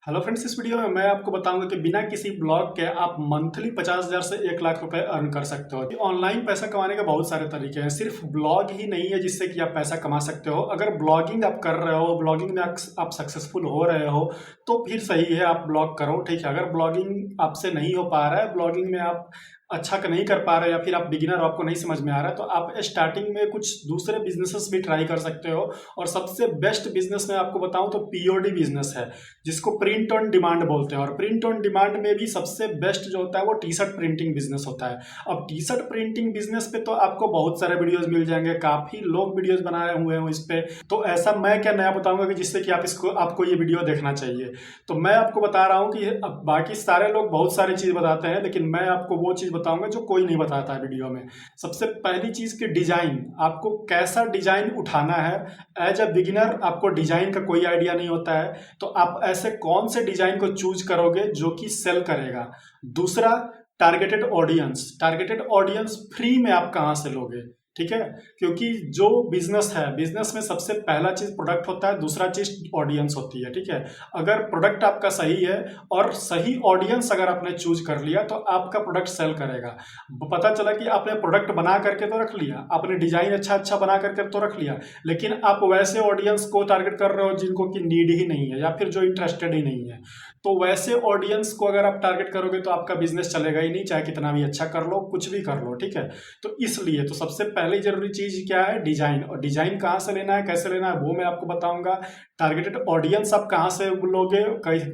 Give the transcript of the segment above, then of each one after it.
Hello friends, इस video में मैं आपको बताऊंगा कि बिना किसी ब्लॉग के आप मंथली 50,000 से 1 लाख रुपए अर्न कर सकते हो। ऑनलाइन पैसा कमाने के बहुत सारे तरीके हैं, सिर्फ ब्लॉग ही नहीं है जिससे कि आप पैसा कमा सकते हो। अगर ब्लॉगिंग आप कर रहे हो, ब्लॉगिंग में आप सक्सेसफुल हो रहे हो तो फिर सही है, आप ब्लॉग करो, ठीक है। अगर ब्लॉगिंग आपसे नहीं हो पा रहा है, ब्लॉगिंग में आप अच्छा नहीं कर पा रहे, या फिर आप बिगिनर, आपको नहीं समझ में आ रहा है, तो आप स्टार्टिंग में कुछ दूसरे बिजनेसेस भी ट्राई कर सकते हो। और सबसे बेस्ट बिजनेस मैं आपको बताऊं तो पीओडी बिजनेस है, जिसको प्रिंट ऑन डिमांड बोलते हैं। और प्रिंट ऑन डिमांड में भी सबसे बेस्ट जो होता है वो टी शर्ट प्रिंटिंग बिजनेस होता है। अब टी शर्ट प्रिंटिंग बिजनेस पे तो आपको बहुत सारे वीडियोस मिल जाएंगे, काफी लोग वीडियोस बनाए हुए हैं इस पे। तो ऐसा मैं क्या नया बताऊंगा कि जिससे कि आपको ये वीडियो देखना चाहिए। तो मैं आपको बता रहा हूँ कि अब बाकी सारे लोग बहुत सारी चीज बताते हैं, लेकिन मैं आपको वो चीज बताऊंगा जो कोई नहीं बताता है वीडियो में। सबसे पहली चीज की डिजाइन, आपको कैसा डिजाइन उठाना है। एज अ बिगिनर आपको डिजाइन का कोई आइडिया नहीं होता है, तो आप ऐसे कौन से डिजाइन को चूज करोगे जो कि सेल करेगा। दूसरा, टारगेटेड ऑडियंस फ्री में आप कहां से लोगे, ठीक है। क्योंकि जो बिजनेस है, बिजनेस में सबसे पहला चीज प्रोडक्ट होता है, दूसरा चीज ऑडियंस होती है, ठीक है। अगर प्रोडक्ट आपका सही है और सही ऑडियंस अगर आपने चूज कर लिया तो आपका प्रोडक्ट सेल करेगा। पता चला कि आपने प्रोडक्ट बना करके तो रख लिया, आपने डिजाइन अच्छा अच्छा बना करके तो रख लिया, लेकिन आप वैसे ऑडियंस को टारगेट कर रहे हो जिनको की नीड ही नहीं है या फिर जो इंटरेस्टेड ही नहीं है। तो वैसे ऑडियंस को अगर आप टारगेट करोगे तो आपका बिजनेस चलेगा ही नहीं, चाहे कितना भी अच्छा कर लो, कुछ भी कर लो, ठीक है। तो इसलिए तो सबसे पहले जरूरी चीज क्या है, डिजाइन। और डिजाइन कहाँ से लेना है, कैसे लेना है, वो मैं आपको बताऊंगा। टारगेटेड ऑडियंस आप कहाँ से लोगे,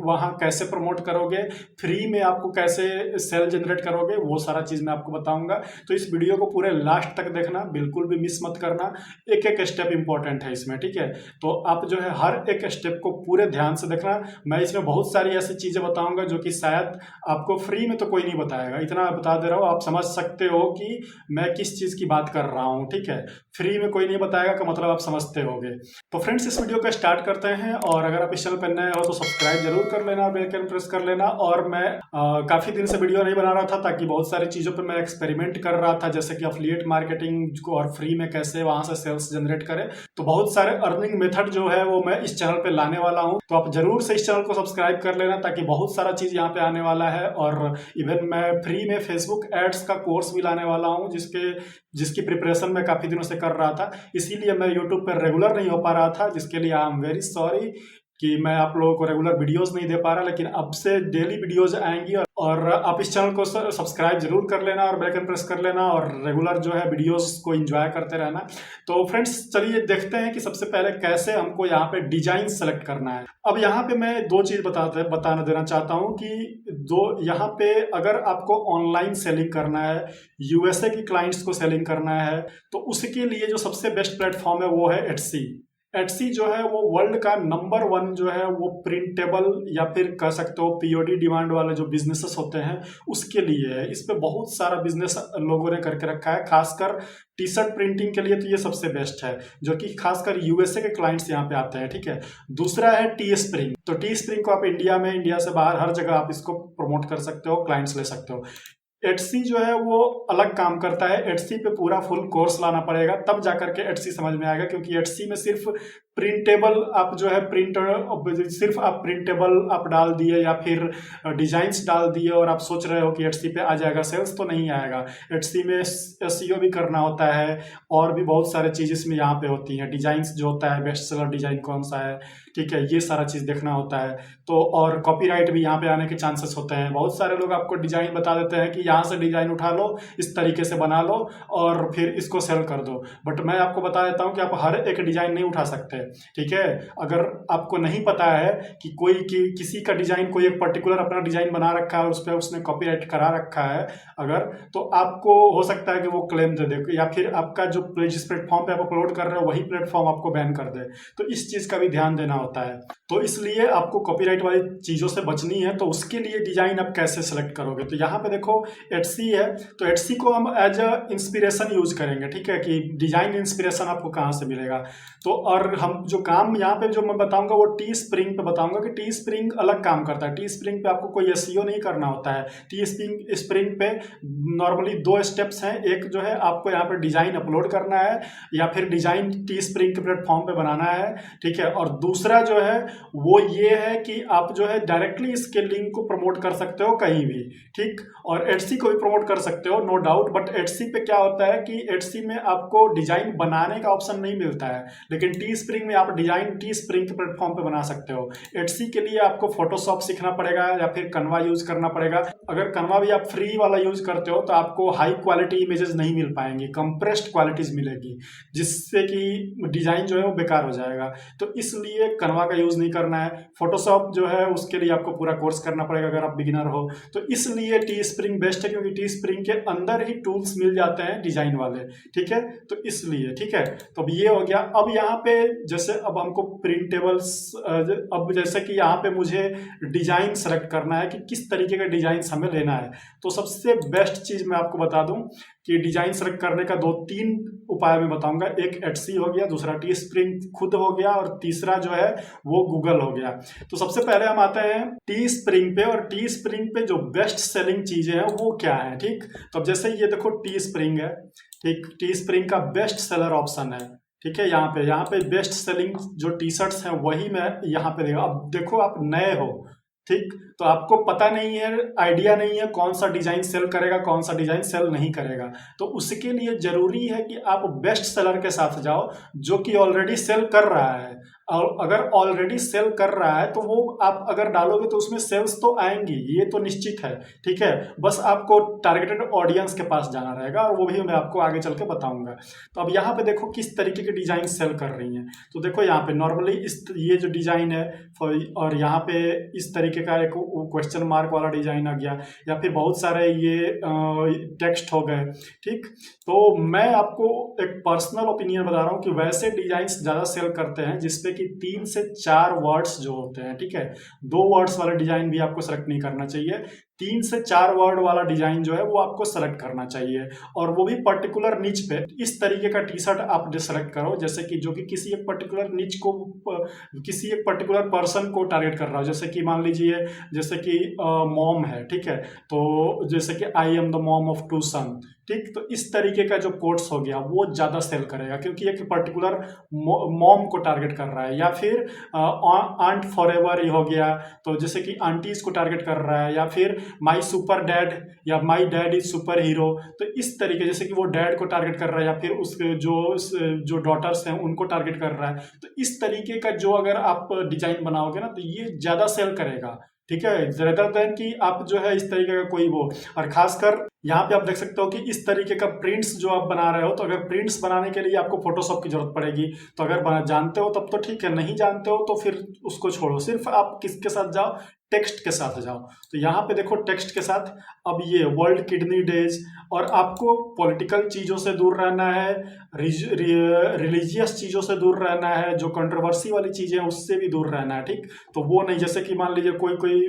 वहां कैसे प्रमोट करोगे, फ्री में आपको कैसे सेल जनरेट करोगे, वो सारा चीज मैं आपको बताऊंगा। तो इस वीडियो को पूरे लास्ट तक देखना, बिल्कुल भी मिस मत करना। एक एक स्टेप इंपॉर्टेंट है इसमें, ठीक है। तो आप जो है हर एक स्टेप को पूरे ध्यान से देखना। मैं इसमें बहुत सारी ऐसी चीजें बताऊंगा जो कि शायद आपको फ्री में तो कोई नहीं बताएगा। इतना बता दे रहा हूँ, आप समझ सकते हो कि मैं किस चीज की बात कर रहा हूँ, ठीक है। फ्री में कोई नहीं बताएगा का मतलब आप समझते होगे। तो फ्रेंड्स, इस वीडियो को स्टार्ट करते हैं। और अगर आप इस चैनल पर नए हो तो सब्सक्राइब जरूर कर लेना, बेल आइकन प्रेस कर लेना। और मैं काफी दिन से वीडियो नहीं बना रहा था, ताकि बहुत सारी चीजों पे मैं एक्सपेरिमेंट कर रहा था, जैसे कि अफिलिएट मार्केटिंग को और फ्री में कैसे वहां से सेल्स जनरेट करें। तो बहुत सारे अर्निंग मेथड जो है वो मैं इस चैनल पे लाने वाला हूँ। तो आप जरूर से इस चैनल को सब्सक्राइब कर लेना, ताकि बहुत सारा चीज यहाँ पे आने वाला है। और इवन मैं फ्री में फेसबुक एड्स का कोर्स भी लाने वाला हूँ, जिसकी प्रिपरेशन मैं काफी दिनों से कर रहा था। इसीलिए मैं यूट्यूब पर रेगुलर नहीं हो पा रहा था, जिसके लिए आई एम वेरी सॉरी कि मैं आप लोगों को रेगुलर वीडियोस नहीं दे पा रहा। लेकिन अब से डेली वीडियोस आएंगी, और आप इस चैनल को सब्सक्राइब जरूर कर लेना और बेल आइकन प्रेस कर लेना, और रेगुलर जो है वीडियोस को एंजॉय करते रहना। तो फ्रेंड्स, चलिए देखते हैं कि सबसे पहले कैसे हमको यहाँ पे डिजाइन सेलेक्ट करना है। अब यहाँ पे मैं दो चीज बताना देना चाहता हूँ कि यहाँ पे अगर आपको ऑनलाइन सेलिंग करना है, यूएसए की क्लाइंट्स को सेलिंग करना है, तो उसके लिए जो सबसे बेस्ट प्लेटफॉर्म है वो है एटसी। एटसी जो है वो वर्ल्ड का नंबर 1 जो है वो प्रिंटेबल या फिर कह सकते हो पीओडी डिमांड वाले जो बिजनेसेस होते हैं उसके लिए है। इस पे बहुत सारा बिजनेस लोगों ने करके रखा है, खासकर टी शर्ट प्रिंटिंग के लिए तो ये सबसे बेस्ट है, जो कि खासकर यूएसए के क्लाइंट्स यहाँ पे आते हैं, ठीक है। दूसरा है टी स्प्रिंग। तो टी स्प्रिंग को आप इंडिया में, इंडिया से बाहर हर जगह आप इसको प्रमोट कर सकते हो, क्लाइंट्स ले सकते हो। एटसी जो है वो अलग काम करता है। एटसी पे पूरा फुल कोर्स लाना पड़ेगा, तब जाकर के एटसी समझ में आएगा। क्योंकि एटसी में सिर्फ प्रिंटेबल आप जो है सिर्फ आप प्रिंटेबल आप डाल दिए या फिर डिजाइन्स डाल दिए और आप सोच रहे हो कि एटसी पे आ जाएगा सेल्स, तो नहीं आएगा। एटसी में एसईओ भी करना होता है, और भी बहुत सारे चीज इसमें यहाँ पे होती हैं। डिजाइन्स जो होता है, बेस्ट सेलर डिजाइन कौन सा है, ठीक है, ये सारा चीज देखना होता है। तो और कॉपीराइट भी यहाँ पे आने के चांसेस होते हैं। बहुत सारे लोग आपको डिजाइन बता देते हैं कि यहाँ से डिजाइन उठा लो, इस तरीके से बना लो और फिर इसको सेल कर दो। बट मैं आपको बता देता हूँ कि आप हर एक डिजाइन नहीं उठा सकते, ठीक है। अगर आपको नहीं पता है कि किसी का डिजाइन, कोई एक पर्टिकुलर अपना डिजाइन बना रखा है और उस पर उसने कॉपीराइट करा रखा है अगर, तो आपको हो सकता है कि वो क्लेम दे दे, या फिर आपका जो जिस प्लेटफॉर्म पे आप अपलोड कर रहे हो वही प्लेटफॉर्म आपको बैन कर दे। तो इस चीज का भी ध्यान देना होता है। तो इसलिए आपको कॉपीराइट वाली चीजों से बचनी है। तो उसके लिए डिजाइन आप कैसे सेलेक्ट करोगे, तो यहाँ पे देखो एटसी है, तो एटसी को हम एज अ इंस्पिरेशन यूज करेंगे, ठीक है, कि डिजाइन इंस्पिरेशन आपको कहाँ से मिलेगा। तो और हम हम जो काम यहाँ पे जो मैं बताऊंगा वो टी स्प्रिंग पे बताऊंगा कि टी स्प्रिंग अलग काम करता है। टी स्प्रिंग पे आपको कोई एसईओ नहीं करना होता है। टी स्प्रिंग पे नॉर्मली दो स्टेप्स हैं। एक जो है आपको यहाँ पे डिजाइन अपलोड करना है या फिर डिजाइन टी स्प्रिंग के प्लेटफॉर्म पे बनाना है, ठीक है। और दूसरा जो है वो ये है कि आप जो है डायरेक्टली इसके लिंक को प्रमोट कर सकते हो कहीं भी, ठीक। और एटसी को भी प्रमोट कर सकते हो, नो डाउट। बट एटसी पे क्या होता है कि एटसी में आपको डिजाइन बनाने का ऑप्शन नहीं मिलता है, लेकिन टी स्प्रिंग में आप डिजाइन टी स्प्रिंग के प्लेटफॉर्म पे बना सकते हो। एटसी के लिए आपको फोटोशॉप सीखना पड़ेगा या फिर कनवा यूज करना पड़ेगा। अगर कनवा भी आप फ्री वाला यूज करते हो तो आपको हाई क्वालिटी इमेजेस नहीं मिल पाएंगी, कंप्रेस्ड क्वालिटीज मिलेगी, जिससे कि डिजाइन जो है वो बेकार हो जाएगा। तो इसलिए कनवा का यूज नहीं करना है। फोटोशॉप जो है उसके लिए आपको पूरा कोर्स करना पड़ेगा अगर आप बिगिनर हो। तो इसलिए टी स्प्रिंग बेस्ट है, क्योंकि टी स्प्रिंग के अंदर ही टूल्स मिल जाते हैं डिजाइन वाले, ठीक है। तो इसलिए ठीक है। तो अब ये हो गया। अब यहाँ पे जैसे अब हमको प्रिंटेबल्स, अब जैसे कि यहाँ पे मुझे डिजाइन सेलेक्ट करना है कि किस तरीके का डिजाइन हमें लेना है। तो सबसे बेस्ट चीज मैं आपको बता दूं कि डिजाइन सेलेक्ट करने का 2-3 उपाय मैं बताऊंगा। एक एटसी हो गया, दूसरा टी स्प्रिंग खुद हो गया, और तीसरा जो है वो गूगल हो गया। तो सबसे पहले हम आते हैं टी स्प्रिंग पे, और टी स्प्रिंग पे जो बेस्ट सेलिंग चीजें हैं वो क्या है, ठीक। तो अब जैसे ये देखो टी स्प्रिंग है, ठीक। टी स्प्रिंग का बेस्ट सेलर ऑप्शन है, ठीक है। यहाँ पे बेस्ट सेलिंग जो टी शर्ट्स हैं वही मैं यहाँ पे देखा। अब देखो आप नए हो, ठीक, तो आपको पता नहीं है, आइडिया नहीं है कौन सा डिजाइन सेल करेगा, कौन सा डिजाइन सेल नहीं करेगा। तो उसके लिए जरूरी है कि आप बेस्ट सेलर के साथ जाओ जो कि ऑलरेडी सेल कर रहा है। और अगर ऑलरेडी सेल कर रहा है तो वो आप अगर डालोगे तो उसमें सेल्स तो आएंगी, ये तो निश्चित है, ठीक है। बस आपको टारगेटेड ऑडियंस के पास जाना रहेगा, और वो भी मैं आपको आगे चल के बताऊंगा। तो अब यहाँ पे देखो किस तरीके के डिजाइन सेल कर रही हैं। तो देखो यहाँ पे नॉर्मली ये जो डिजाइन है, और यहाँ पे इस तरीके का एक क्वेश्चन मार्क वाला डिजाइन आ गया, या फिर बहुत सारे ये टेक्स्ट हो गए, ठीक। तो मैं आपको एक पर्सनल ओपिनियन बता रहा हूँ कि वैसे डिजाइन ज्यादा सेल करते हैं जिसपे कि 3 से 4 वर्ड्स जो होते हैं, ठीक है। 2 वर्ड्स वाला डिजाइन भी आपको सेलेक्ट नहीं करना चाहिए। 3 से 4 वर्ड वाला डिजाइन जो है वो आपको सेलेक्ट करना चाहिए, और वो भी पर्टिकुलर निच पे। इस तरीके का टी शर्ट आप सेलेक्ट करो जैसे कि जो कि किसी एक पर्टिकुलर निच को, किसी एक पर्टिकुलर पर्सन को टारगेट कर रहा हो। जैसे कि मान लीजिए जैसे कि मॉम है, ठीक है। तो जैसे कि I am the mom of 2 सन, ठीक। तो इस तरीके का जो कोट्स हो गया वो ज्यादा सेल करेगा, क्योंकि एक पर्टिकुलर मॉम को टारगेट कर रहा है। या फिर आंट फॉरएवर हो गया, तो जैसे कि आंटीज को टारगेट कर रहा है। या फिर माई सुपर डैड, या my dad is super hero. तो इस तरीके, जैसे कि वो डैड को टारगेट कर रहा है या फिर उसके जो डॉटर्स हैं उनको टारगेट कर रहा है। तो इस तरीके का जो अगर आप डिजाइन बनाओगे ना तो ये ज्यादा सेल करेगा, ठीक है, रेदर देन कि आप जो है इस तरीके का कोई वो। और खासकर यहाँ पे आप देख सकते हो कि इस तरीके का प्रिंट्स जो आप बना रहे हो, तो अगर प्रिंट्स बनाने के लिए आपको फोटोशॉप की जरूरत पड़ेगी। तो अगर जानते हो तब तो ठीक है, नहीं जानते हो तो फिर उसको छोड़ो। सिर्फ आप किसके साथ जाओ, टेक्स्ट के साथ जाओ। तो यहाँ पे देखो टेक्स्ट के साथ अब ये वर्ल्ड किडनी डेज, और आपको पॉलिटिकल चीज़ों से दूर रहना है, रिलीजियस चीज़ों से दूर रहना है, जो कंट्रोवर्सी वाली चीज़ें हैं उससे भी दूर रहना है, ठीक। तो वो नहीं, जैसे कि मान लीजिए कोई कोई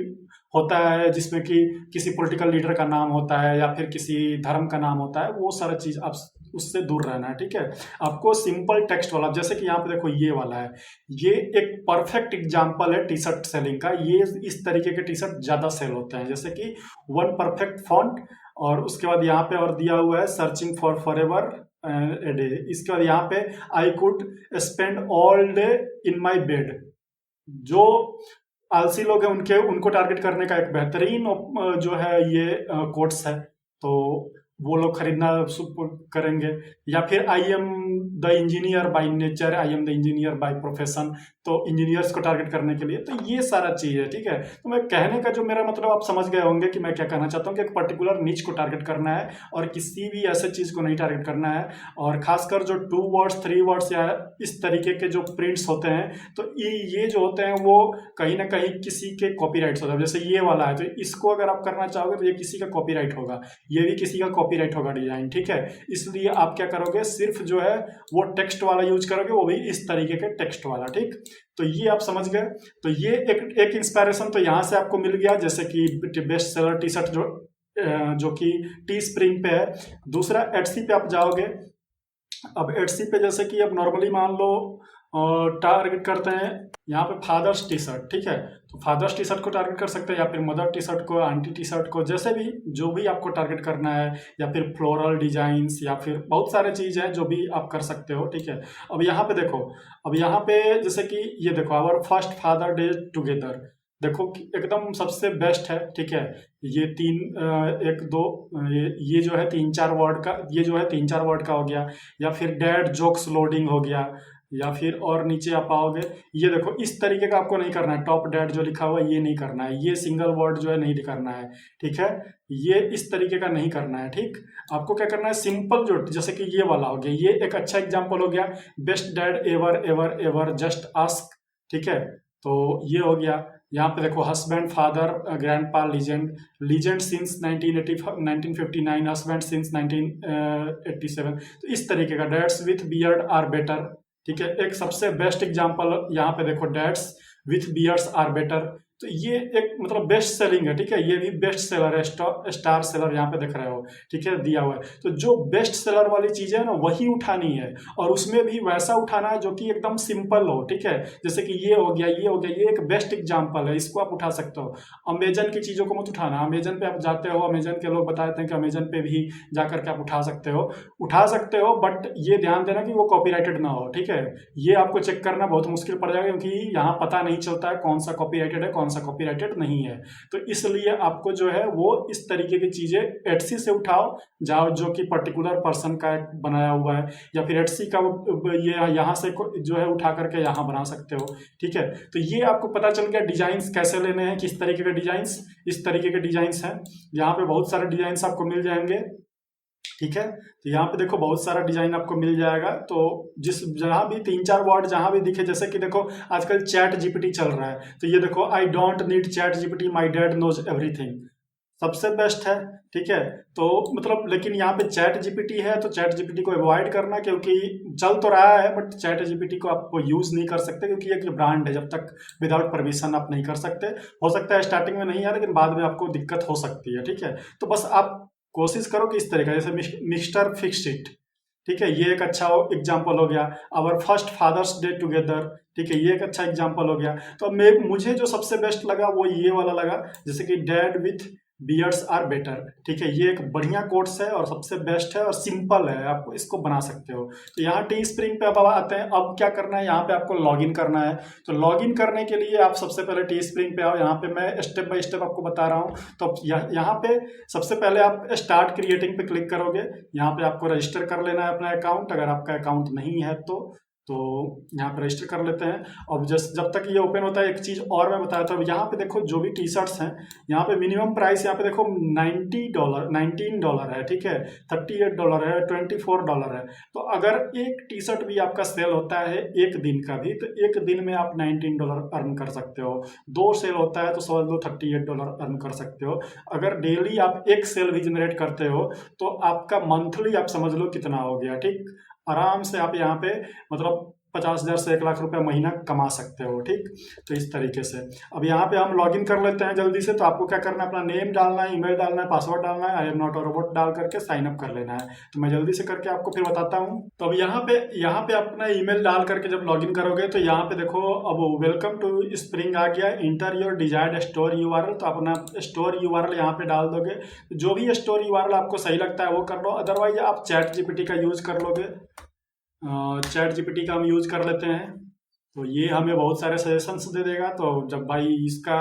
होता है जिसमें कि किसी पॉलिटिकल लीडर का नाम होता है या फिर किसी धर्म का नाम होता है, वो सारा चीज़ आप उससे दूर रहना है, ठीक है। आपको सिंपल टेक्स्ट वाला, जैसे कि यहाँ पे देखो ये वाला है, ये एक परफेक्ट एग्जांपल है टी शर्ट सेलिंग का। ये इस तरीके के टी शर्ट ज्यादा सेल होते हैं, जैसे कि वन परफेक्ट फॉन्ट, और उसके बाद यहाँ पे और दिया हुआ है searching for forever a day. इसके बाद यहाँ पे I could spend all day in my bed. जो आलसी लोग हैं उनको टारगेट करने का एक बेहतरीन जो है ये कोट्स है, तो वो लोग खरीदना करेंगे। या फिर I am the engineer by nature, I am the engineer by profession, तो इंजीनियर्स को टारगेट करने के लिए। तो ये सारा चीज़ है, ठीक है। तो मैं कहने का जो मेरा मतलब आप समझ गए होंगे कि मैं क्या कहना चाहता हूँ कि एक पर्टिकुलर निच को टारगेट करना है और किसी भी ऐसे चीज़ को नहीं टारगेट करना है। और खासकर जो 2 वर्ड्स 3 वर्ड्स या इस तरीके के जो प्रिंट्स होते हैं, तो ये जो होते हैं वो कहीं ना कहीं किसी के कॉपीराइट्स होता है। जैसे ये वाला है, तो इसको अगर आप करना चाहोगे तो ये किसी का कॉपीराइट होगा, ये भी किसी का कॉपीराइट होगा डिजाइन, ठीक है। इसलिए आप क्या करोगे, सिर्फ जो है वो टेक्स्ट वाला यूज करोगे, वो भी इस तरीके के टेक्स्ट वाला, ठीक। तो ये आप समझ गए। तो ये एक इंस्पायरेशन तो यहाँ से आपको मिल गया, जैसे कि बेस्ट सेलर टी शर्ट जो कि टी स्प्रिंग पे है। दूसरा एटसी पे आप जाओगे। अब एटसी पे जैसे कि अब नॉर्मली मान लो और टारगेट करते हैं यहाँ पे फादर्स टी शर्ट, ठीक है। तो फादर्स टी शर्ट को टारगेट कर सकते हैं, या फिर मदर टी शर्ट को, आंटी टी शर्ट को, जैसे भी जो भी आपको टारगेट करना है, या फिर फ्लोरल डिजाइंस, या फिर बहुत सारे चीज़ हैं जो भी आप कर सकते हो, ठीक है। अब यहाँ पे देखो, अब यहाँ पे जैसे कि ये देखो, our first father day together, देखो कि एकदम सबसे बेस्ट है, ठीक है। ये एक दो, ये जो है तीन चार वर्ड का, ये जो है तीन चार वर्ड का हो गया। या फिर डैड जोक्स लोडिंग हो गया, या फिर और नीचे आप आओगे, ये देखो इस तरीके का आपको नहीं करना है, टॉप डैड जो लिखा हुआ है ये नहीं करना है, ये सिंगल वर्ड जो है नहीं करना है, ठीक है। ये इस तरीके का नहीं करना है, ठीक। आपको क्या करना है, सिंपल जो, जैसे कि ये वाला हो गया, ये एक अच्छा एग्जांपल हो गया, best dad ever ever ever just ask, ठीक है। तो ये हो गया। यहाँ पे देखो, husband father grandpa legend, legend since 1959, husband since 1987। तो इस तरीके का, dads with beard are better, ठीक है। एक सबसे बेस्ट एग्जांपल यहाँ पे देखो, dads with beards are better. तो ये एक मतलब बेस्ट सेलिंग है, ठीक है। ये भी बेस्ट सेलर है, स्टार सेलर यहाँ पे देख रहे हो, ठीक है, दिया हुआ है। तो जो बेस्ट सेलर वाली चीजें है ना, वही उठानी है, और उसमें भी वैसा उठाना है जो कि एकदम सिंपल हो, ठीक है। जैसे कि ये हो गया, ये हो गया, ये एक बेस्ट एग्जाम्पल है, इसको आप उठा सकते हो। अमेजन की चीजों को मत उठाना, अमेजन पे आप जाते हो, अमेजन के लोग बताते हैं कि अमेजन पे भी जाकर के आप उठा सकते हो, बट ये ध्यान देना कि वो कॉपीराइटेड ना हो, ठीक है। ये आपको चेक करना बहुत मुश्किल पड़ जाएगा, क्योंकि यहाँ पता नहीं चलता है कौन सा कॉपीराइटेड है, कौन सा कॉपीराइटेड नहीं है। तो इसलिए आपको जो है वो इस तरीके की चीजें एटसी से उठाओ, जाओ जो कि पर्टिकुलर पर्सन का बनाया हुआ है, या फिर एटसी का ये यहाँ से जो है उठा करके यहाँ बना सकते हो, ठीक है। तो ये आपको पता चल गया डिजाइन्स कैसे लेने हैं, किस तरीके के डिजाइन्स, इस तरीके के डिजाइन्स हैं। यहाँ पे बहुत सारे डिजाइन्स आपको मिल जाएंगे, ठीक है। तो यहाँ पे देखो बहुत सारा डिजाइन आपको मिल जाएगा। तो जिस जहाँ भी तीन चार वर्ड जहाँ भी दिखे, जैसे कि देखो आजकल चैट जीपीटी चल रहा है, तो ये देखो, I don't need ChatGPT, my dad knows everything, सबसे बेस्ट है, ठीक है। तो मतलब, लेकिन यहाँ पे चैट जीपीटी है, तो चैट जीपीटी को अवॉइड करना, क्योंकि चल तो रहा है, बट चैट जीपीटी को आप यूज नहीं कर सकते, क्योंकि एक ब्रांड है, जब तक विदाउट परमिशन आप नहीं कर सकते। हो सकता है स्टार्टिंग में नहीं आए, लेकिन बाद में आपको दिक्कत हो सकती है, ठीक है। तो बस आप कोशिश करो कि इस तरह का, जैसे मिस्टर फिक्स इट, ठीक है, ये एक अच्छा एग्जाम्पल हो गया। Our first father's day together, ठीक है, ये एक अच्छा एग्जाम्पल हो गया। तो अब मुझे जो सबसे बेस्ट लगा वो ये वाला लगा, जैसे कि dad with beards are better, ठीक है। ये एक बढ़िया कोट्स है और सबसे बेस्ट है और सिंपल है, आप इसको बना सकते हो। तो यहाँ टी स्प्रिंग पे अब आते हैं। अब क्या करना है, यहाँ पे आपको लॉगिन करना है। तो लॉगिन करने के लिए आप सबसे पहले टी स्प्रिंग पे आओ। यहाँ पे मैं स्टेप बाय स्टेप आपको बता रहा हूँ। तो यहाँ पे सबसे पहले आप स्टार्ट क्रिएटिंग पे क्लिक करोगे। यहाँ पे आपको रजिस्टर कर लेना है अपना अकाउंट, अगर आपका अकाउंट नहीं है तो यहाँ पे रजिस्टर कर लेते हैं। और जब तक ये ओपन होता है, एक चीज़ और मैं बताया था, यहाँ पे देखो जो भी टी शर्ट्स हैं, यहाँ पे मिनिमम प्राइस यहाँ पे देखो $19 है, ठीक है, $38 है, $24 है। तो अगर एक टी शर्ट भी आपका सेल होता है एक दिन का भी, तो एक दिन में आप $19 अर्न कर सकते हो। दो सेल होता है तो समझ लो $38 अर्न कर सकते हो। अगर डेली आप एक सेल भी जनरेट करते हो, तो आपका मंथली आप समझ लो कितना हो गया, ठीक। आराम से आप यहाँ पे मतलब 50,000 से 1 लाख रुपया महीना कमा सकते हो, ठीक। तो इस तरीके से अब यहाँ पे हम लॉगिन कर लेते हैं जल्दी से। तो आपको क्या करना है, अपना नेम डालना है, ईमेल डालना है, पासवर्ड डालना है, I am not a robot डाल करके साइन अप कर लेना है। तो मैं जल्दी से करके आपको फिर बताता हूँ। तो अब यहाँ पे अपना ईमेल डाल करके जब लॉगिन करोगे, तो यहाँ पे देखो अब वेलकम टू स्प्रिंग आ गया, inter your desired store URL. तो अपना स्टोर यूआरएल यहाँ पे डाल दोगे। जो भी स्टोर यूआरएल आपको सही लगता है वो कर लो, अदरवाइज आप चैट जीपीटी का यूज कर लोगे। चैट जीपीटी का हम यूज कर लेते हैं, तो ये हमें बहुत सारे सजेशंस दे देगा। तो जब भाई इसका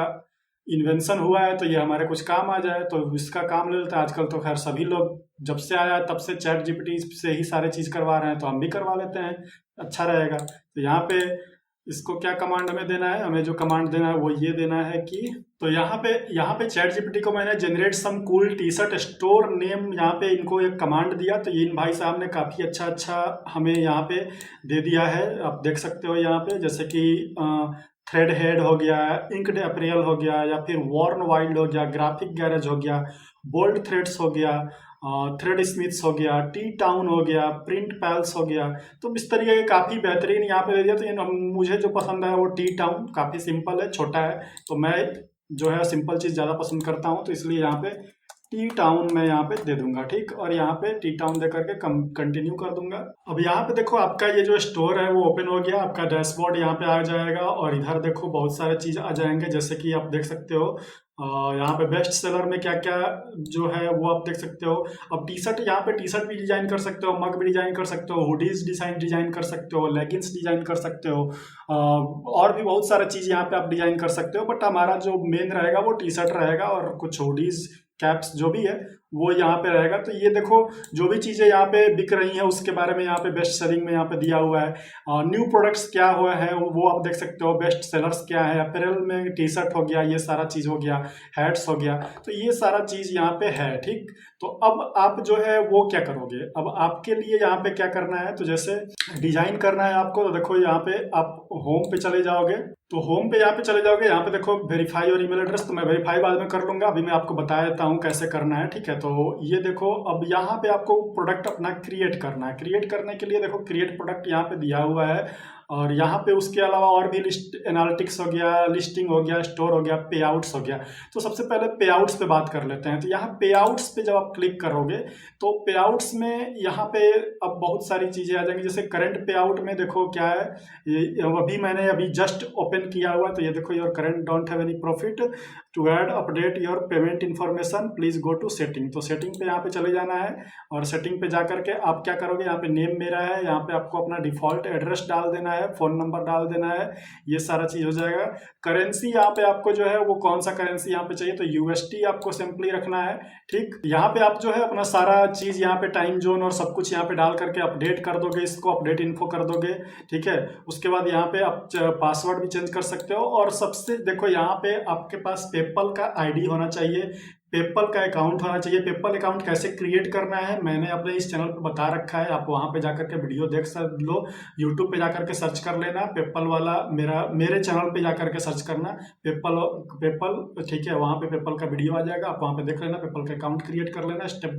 इन्वेंशन हुआ है, तो ये हमारे कुछ काम आ जाए, तो इसका काम ले लेते हैं। आजकल तो खैर सभी लोग जब से आया तब से चैट जीपीटी से ही सारे चीज़ करवा रहे हैं, तो हम भी करवा लेते हैं, अच्छा रहेगा। तो यहाँ पे इसको क्या कमांड हमें देना है, हमें जो कमांड देना है वो ये देना है कि, तो यहाँ पे चैट जीपीटी को मैंने generate some cool T shirt store name, यहाँ पे इनको एक कमांड दिया। तो इन भाई साहब ने काफ़ी अच्छा हमें यहाँ पे दे दिया है, आप देख सकते हो यहाँ पे, जैसे कि थ्रेड हेड हो गया, इंक्ड अपरियल हो गया, या फिर वॉर्न वाइल्ड हो गया, ग्राफिक गैरेज हो गया, बोल्ड थ्रेड्स हो गया, थ्रेड स्मिथ्स हो गया, टी टाउन हो गया, प्रिंट पैल्स हो गया। तो इस तरीके के काफ़ी बेहतरीन यहाँ पे दे दिया। तो मुझे जो पसंद है वो टी टाउन, काफ़ी सिंपल है, छोटा है, तो मैं जो है सिंपल चीज़ ज़्यादा पसंद करता हूँ, तो इसलिए यहाँ पे टी टाउन मैं यहाँ पे दे दूंगा, ठीक। और यहाँ पे टी टाउन दे करके कंटिन्यू कर दूंगा। अब यहाँ पे देखो आपका ये जो स्टोर है वो ओपन हो गया, आपका डैशबोर्ड यहाँ पे आ जाएगा और इधर देखो बहुत सारे चीज़ आ जाएंगे, जैसे कि आप देख सकते हो यहाँ पे बेस्ट सेलर में क्या क्या जो है वो आप देख सकते हो। अब टी शर्ट, यहाँ पे टी शर्ट भी डिजाइन कर सकते हो, मग भी डिजाइन कर सकते हो, हुडीज डिजाइन कर सकते हो, लेगिंग्स डिजाइन कर सकते हो, और भी बहुत सारा चीज़ यहाँ पे आप डिजाइन कर सकते हो। बट हमारा जो मेन रहेगा वो टी शर्ट रहेगा और कुछ हुडीज कैप्स जो भी है वो यहाँ पे रहेगा। तो ये देखो जो भी चीज़ें यहाँ पे बिक रही हैं उसके बारे में यहाँ पे बेस्ट सेलिंग में यहाँ पे दिया हुआ है। न्यू प्रोडक्ट्स क्या हुआ है वो आप देख सकते हो, बेस्ट सेलर्स क्या है, अपैरल में टी शर्ट हो गया, ये सारा चीज़ हो गया, हैट्स हो गया, तो ये सारा चीज़ यहाँ पे है, ठीक। तो अब आप जो है वो क्या करोगे, अब आपके लिए यहाँ पे क्या करना है, तो जैसे डिजाइन करना है आपको, तो देखो यहाँ पे आप होम पे चले जाओगे, तो होम पे यहाँ पे चले जाओगे, यहाँ पे देखो वेरीफाई और ईमेल एड्रेस, तो मैं वेरीफाई बाद में कर लूंगा, अभी मैं आपको बता देता हूँ कैसे करना है, ठीक है। तो ये देखो अब यहाँ पे आपको प्रोडक्ट अपना क्रिएट करना है। क्रिएट करने के लिए देखो क्रिएट प्रोडक्ट यहाँ पे दिया हुआ है, और यहाँ पे उसके अलावा और भी लिस्ट एनालिटिक्स हो गया, लिस्टिंग हो गया, स्टोर हो गया, पे आउट्स हो गया। तो सबसे पहले पे आउट्स पे बात कर लेते हैं। तो यहाँ पे आउट्स पे जब आप क्लिक करोगे तो पे आउट्स में यहाँ पे अब बहुत सारी चीज़ें आ जाएंगी। जैसे करंट पे आउट में देखो क्या है, ये मैंने अभी जस्ट ओपन किया हुआ, तो ये देखो your current don't have any profit, to add update your payment information please go to setting. तो सेटिंग पे यहाँ पे चले जाना है, और सेटिंग पे जा करके आप क्या करोगे, यहाँ पे नेम मेरा है, यहाँ पे आपको अपना डिफॉल्ट एड्रेस डाल देना है, फोन नंबर डाल देना है, ये सारा चीज़ हो जाएगा। करेंसी यहाँ पे आपको जो है वो कौन सा करेंसी यहाँ पे चाहिए, तो यूएसटी आपको सिंपली रखना है, ठीक। यहाँ पे आप जो है अपना सारा चीज़ यहाँ पे टाइम जोन और सब कुछ यहाँ पे डाल करके अपडेट कर दोगे, इसको अपडेट इन्फो कर दोगे, ठीक है। उसके बाद यहाँ पे आप पासवर्ड भी चेंज कर सकते हो, और सबसे देखो यहाँ पे आपके पास पेपल का आईडी होना चाहिए, पेपल का अकाउंट होना चाहिए। पेपल अकाउंट कैसे क्रिएट करना है मैंने अपने इस चैनल पर बता रखा है, आप वहाँ पे जाकर के वीडियो देख लो, यूट्यूब पे जाकर के सर्च कर लेना पेपल वाला, मेरे चैनल पे जाकर के सर्च करना पेपल, ठीक है। वहाँ पे पेपल का वीडियो आ जाएगा, आप वहाँ पे देख लेना, पेपल का अकाउंट क्रिएट कर लेना, स्टेप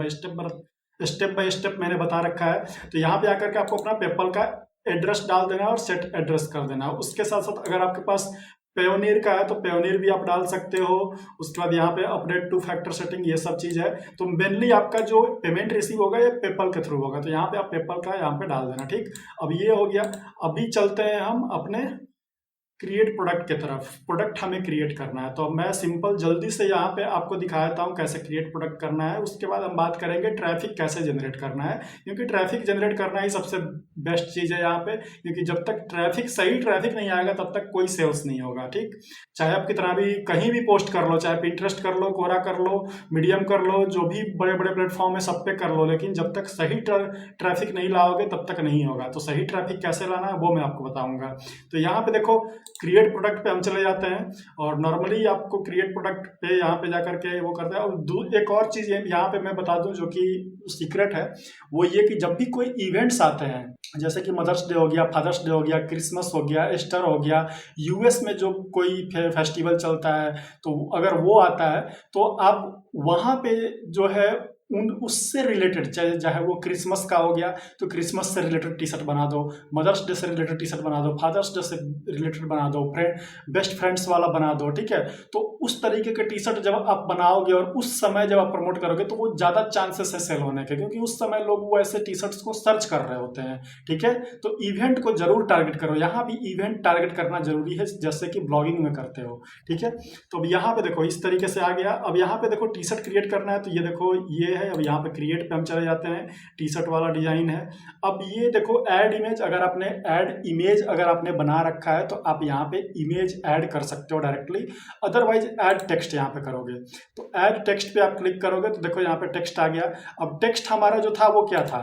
बाय स्टेप मैंने बता रखा है। तो यहाँ पे आकर के आपको अपना पेपल का एड्रेस डाल देना और सेट एड्रेस कर देना। उसके साथ साथ अगर आपके पास पेयोनियर का है तो पेयोनियर भी आप डाल सकते हो। उसके बाद यहाँ पे अपडेट टू फैक्टर सेटिंग, ये सब चीज़ है। तो मेनली आपका जो पेमेंट रिसीव होगा ये पेपल के थ्रू होगा, तो यहाँ पे आप पेपल का यहाँ पे डाल देना, ठीक। अब ये हो गया। अभी चलते हैं हम अपने क्रिएट प्रोडक्ट की तरफ। प्रोडक्ट हमें क्रिएट करना है, तो मैं सिंपल जल्दी से यहाँ पे आपको दिखा देता हूँ कैसे क्रिएट प्रोडक्ट करना है। उसके बाद हम बात करेंगे ट्रैफिक कैसे जनरेट करना है, क्योंकि ट्रैफिक जनरेट करना ही सबसे बेस्ट चीज़ है यहाँ पे, क्योंकि जब तक सही ट्रैफिक नहीं आएगा तब तक कोई सेल्स नहीं होगा, ठीक। चाहे आप कितना भी कहीं भी पोस्ट कर लो, चाहे पिंटरेस्ट कर लो, कोरा कर लो, मीडियम कर लो, जो भी बड़े बड़े प्लेटफॉर्म है सब पे कर लो, लेकिन जब तक सही ट्रैफिक नहीं लाओगे तब तक नहीं होगा। तो सही ट्रैफिक कैसे लाना है वो मैं आपको बताऊंगा। तो यहाँ पे देखो क्रिएट प्रोडक्ट पे हम चले जाते हैं, और नॉर्मली आपको क्रिएट प्रोडक्ट पे यहाँ पे जाकर के वो करता है। और एक और चीज़ यहाँ पे मैं बता दूं जो कि सीक्रेट है, वो ये कि जब भी कोई इवेंट्स आते हैं, जैसे कि मदर्स डे हो गया, फादर्स डे हो गया, क्रिसमस हो गया, ईस्टर हो गया, यूएस में जो कोई फेस्टिवल चलता है, तो अगर वो आता है तो आप वहाँ पे जो है उससे रिलेटेड, चाहे वो क्रिसमस का हो गया तो क्रिसमस से रिलेटेड टी शर्ट बना दो, मदर्स डे से रिलेटेड टी शर्ट बना दो, फादर्स डे से रिलेटेड बना दो, बेस्ट फ्रेंड्स वाला बना दो, ठीक है। तो उस तरीके के टी शर्ट जब आप बनाओगे और उस समय जब आप प्रमोट करोगे तो वो ज़्यादा चांसेस है सेल होने के, क्योंकि उस समय लोग वो ऐसे टी शर्ट्स को सर्च कर रहे होते हैं, ठीक है। तो इवेंट को जरूर टारगेट करो, यहाँ भी इवेंट टारगेट करना जरूरी है, जैसे कि ब्लॉगिंग में करते हो, ठीक है। तो अब यहाँ पे देखो इस तरीके से आ गया। अब यहाँ पे देखो टी शर्ट क्रिएट करना है, तो ये देखो ये है। अब यहाँ पे क्रिएट पे हम चले जाते हैं, टी शर्ट वाला डिजाइन है। अब ये देखो ऐड इमेज, अगर आपने बना रखा है तो आप यहाँ पे इमेज ऐड कर सकते हो डायरेक्टली, अदरवाइज ऐड टेक्स्ट यहाँ पे करोगे। तो ऐड टेक्स्ट पे आप क्लिक करोगे तो देखो यहाँ पे टेक्स्ट आ गया। अब टेक्स्ट हमारा जो था वो क्या था,